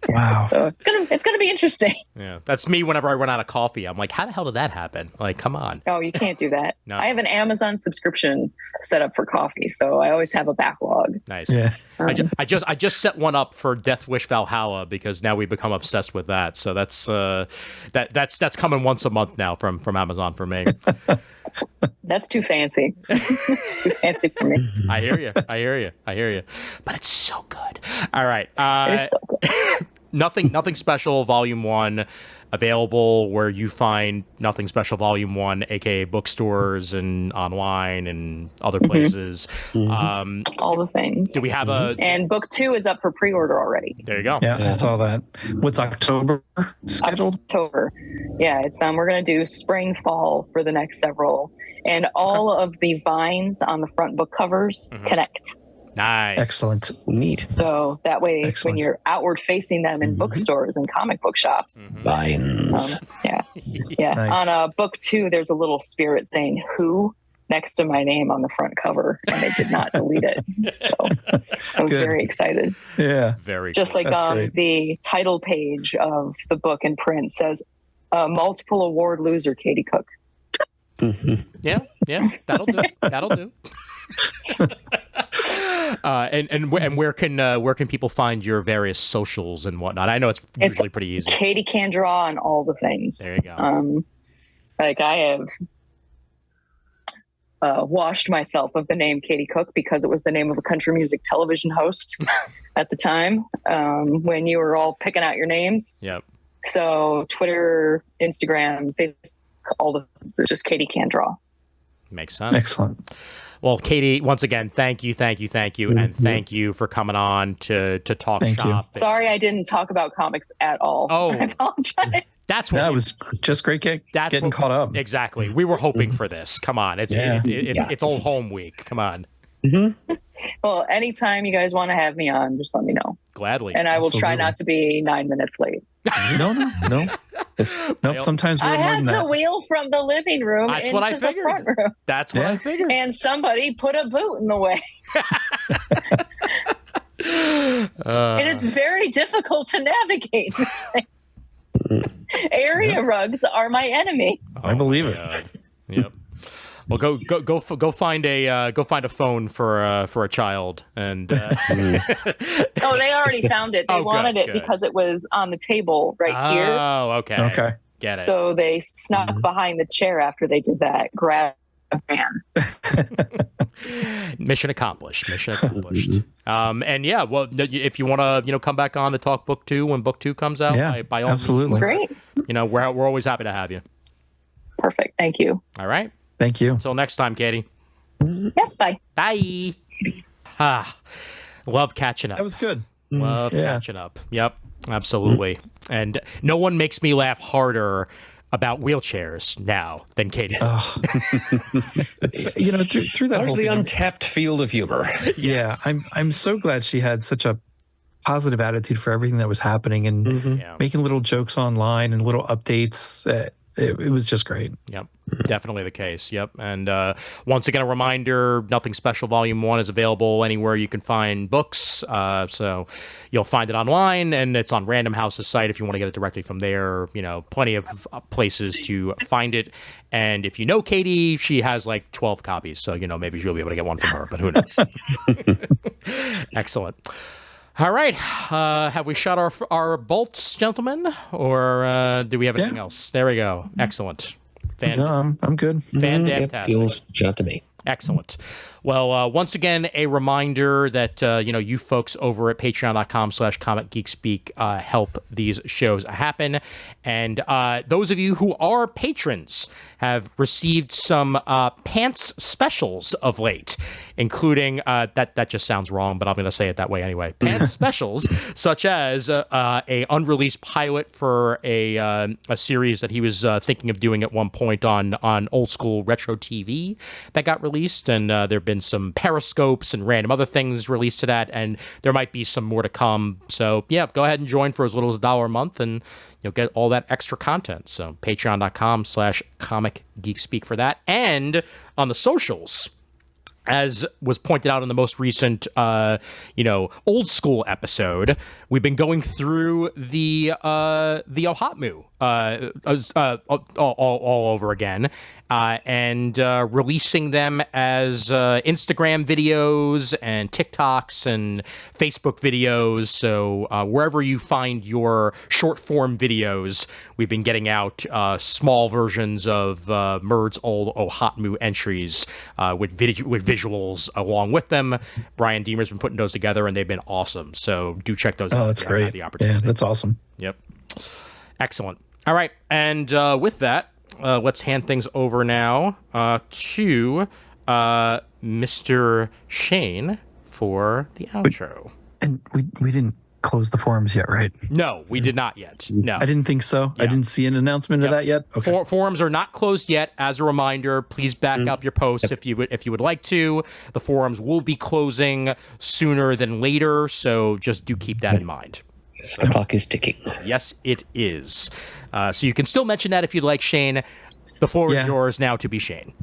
Wow. So it's gonna be interesting. Yeah, that's me whenever I run out of coffee. I'm like, how the hell did that happen? Like, come on. Oh, you can't do that. No. I have an Amazon subscription set up for coffee, so I always have a backlog. Nice. Yeah. I just set one up for Death Wish Valhalla because now we've become obsessed with that. So that's that's coming once a month now from Amazon for me. That's too fancy. It's too fancy for me. I hear you. But it's so good. All right. It is so good. Nothing Special Volume 1 available where you find Nothing Special Volume 1, aka bookstores and online and other places. All the things. Do we have a... And book 2 is up for pre-order already. There you go. Yeah, I saw that. What's October scheduled? October. Yeah, it's we're gonna do spring, fall for the next several. And all of the vines on the front book covers connect. Nice. Excellent. Neat. So that way, Excellent. when you're outward facing them in bookstores and comic book shops, Vines. yeah. Nice. On book 2, there's a little spirit saying "Who" next to my name on the front cover, and they did not delete it. So I was Good. very excited. Yeah. Very Just cool. like That's great. the title page of the book in print says, "Multiple award loser Katie Cook." Yeah, that'll do. And where can people find your various socials and whatnot? I know it's usually pretty easy. Katie can draw on all the things. There you go. Like I have washed myself of the name Katie Cook because it was the name of a country music television host at the time when you were all picking out your names. Yep. So Twitter, Instagram, Facebook, all the just Katie can draw. Makes sense. Excellent. Well, Katie, once again, thank you, and thank you for coming on to talk Thank you. shop. Sorry, I didn't talk about comics at all. Oh. I apologize. That's what That was just great getting caught up. Exactly. We were hoping for this. Come on, it's old home week. Come on, Well, anytime you guys want to have me on, just let me know, gladly. and I will try Absolutely. not to be 9 minutes late. No. Nope. Sometimes we're I more had than to that. wheel from the living room That's into what I the figured. front room, That's what I Yeah. figured. and somebody put a boot in the way. It is very difficult to navigate this thing. Area rugs are my enemy. I believe it. God. Yep. Well, go find a phone for a child and. Oh, they already found it. They Oh, good, wanted it good. because it was on the table right here. Oh, okay. Okay. Get it. So they snuck behind the chair after they did that. Grab a man. Mission accomplished. And yeah, well, if you want to, come back on to talk book 2 when book 2 comes out, Yeah, by all absolutely. Great. means, we're always happy to have you. Perfect. Thank you. All right. Thank you. Until next time, Katie. Yep. Bye. Bye. Love catching up. That was good. Love yeah. catching up. Yep, absolutely. And no one makes me laugh harder about wheelchairs now than Katie. It's, through that whole Largely thing, untapped field of humor. yeah, I'm so glad she had such a positive attitude for everything that was happening and Yeah. making little jokes online and little updates. It was just great. Yep, definitely the case. Yep. And once again, a reminder, Nothing Special Volume 1 is available anywhere you can find books. So you'll find it online, and it's on Random House's site if you want to get it directly from there. Plenty of places to find it. And if you know Katie, she has like 12 copies. So, maybe you'll be able to get one from her, but who knows? Excellent. All right. Have we shot our bolts, gentlemen? Or do we have anything else? There we go. Excellent. No, I'm good. Fantastic. Feels shot to me. Excellent. Well, once again, a reminder that, you folks over at patreon.com/comicgeekspeak help these shows happen. And those of you who are patrons have received some pants specials of late, including, that just sounds wrong, but I'm going to say it that way anyway. Pants specials, such as a unreleased pilot for a series that he was thinking of doing at one point on old school retro TV that got released. And there have been some periscopes and random other things released to that, and there might be some more to come. So yeah, go ahead and join for as little as $1 a month, and you'll get all that extra content. So patreon.com/comicgeekspeak for that. And on the socials, as was pointed out in the most recent, old school episode, we've been going through the Ohatmu all over again, and releasing them as Instagram videos and TikToks and Facebook videos. So wherever you find your short form videos, we've been getting out small versions of Murd's old Ohatmu entries with visuals along with them. Brian Deemer's been putting those together, and they've been awesome. So do check those out. Oh, that's great. The opportunity. Yeah, that's awesome. Yep. Excellent. All right. And with that, let's hand things over now to Mr. Shane for the outro. And we didn't close the forums yet, right? No, we did not yet. No. I didn't think so. Yeah. I didn't see an announcement of that yet. Okay. Forums are not closed yet. As a reminder, please back up your posts if you would like to. The forums will be closing sooner than later, so just do keep that in mind. Yes, the clock is ticking. Yes, it is. So you can still mention that if you'd like, Shane. The floor is yours now to be Shane.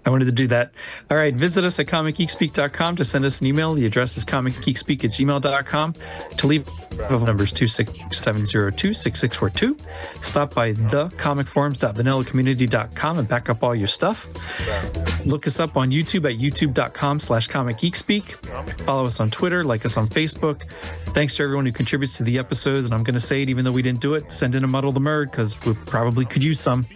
I wanted to do that. All right. Visit us at comicgeekspeak.com to send us an email. The address is comicgeekspeak@gmail.com. To leave numbers 26702-6642. Stop by thecomicforums.vanillacommunity.com and back up all your stuff. Look us up on YouTube at youtube.com/comicgeekspeak. Follow us on Twitter, like us on Facebook. Thanks to everyone who contributes to the episodes. And I'm going to say it, even though we didn't do it, send in a Muddle the Murd, because we probably could use some.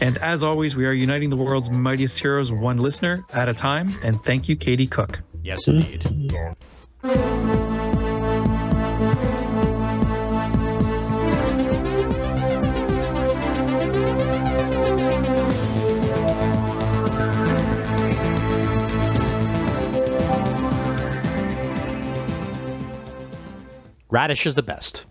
And as always, we are uniting the world's mightiest heroes one listener at a time. And thank you, Katie Cook. Yes, indeed. Radish is the best.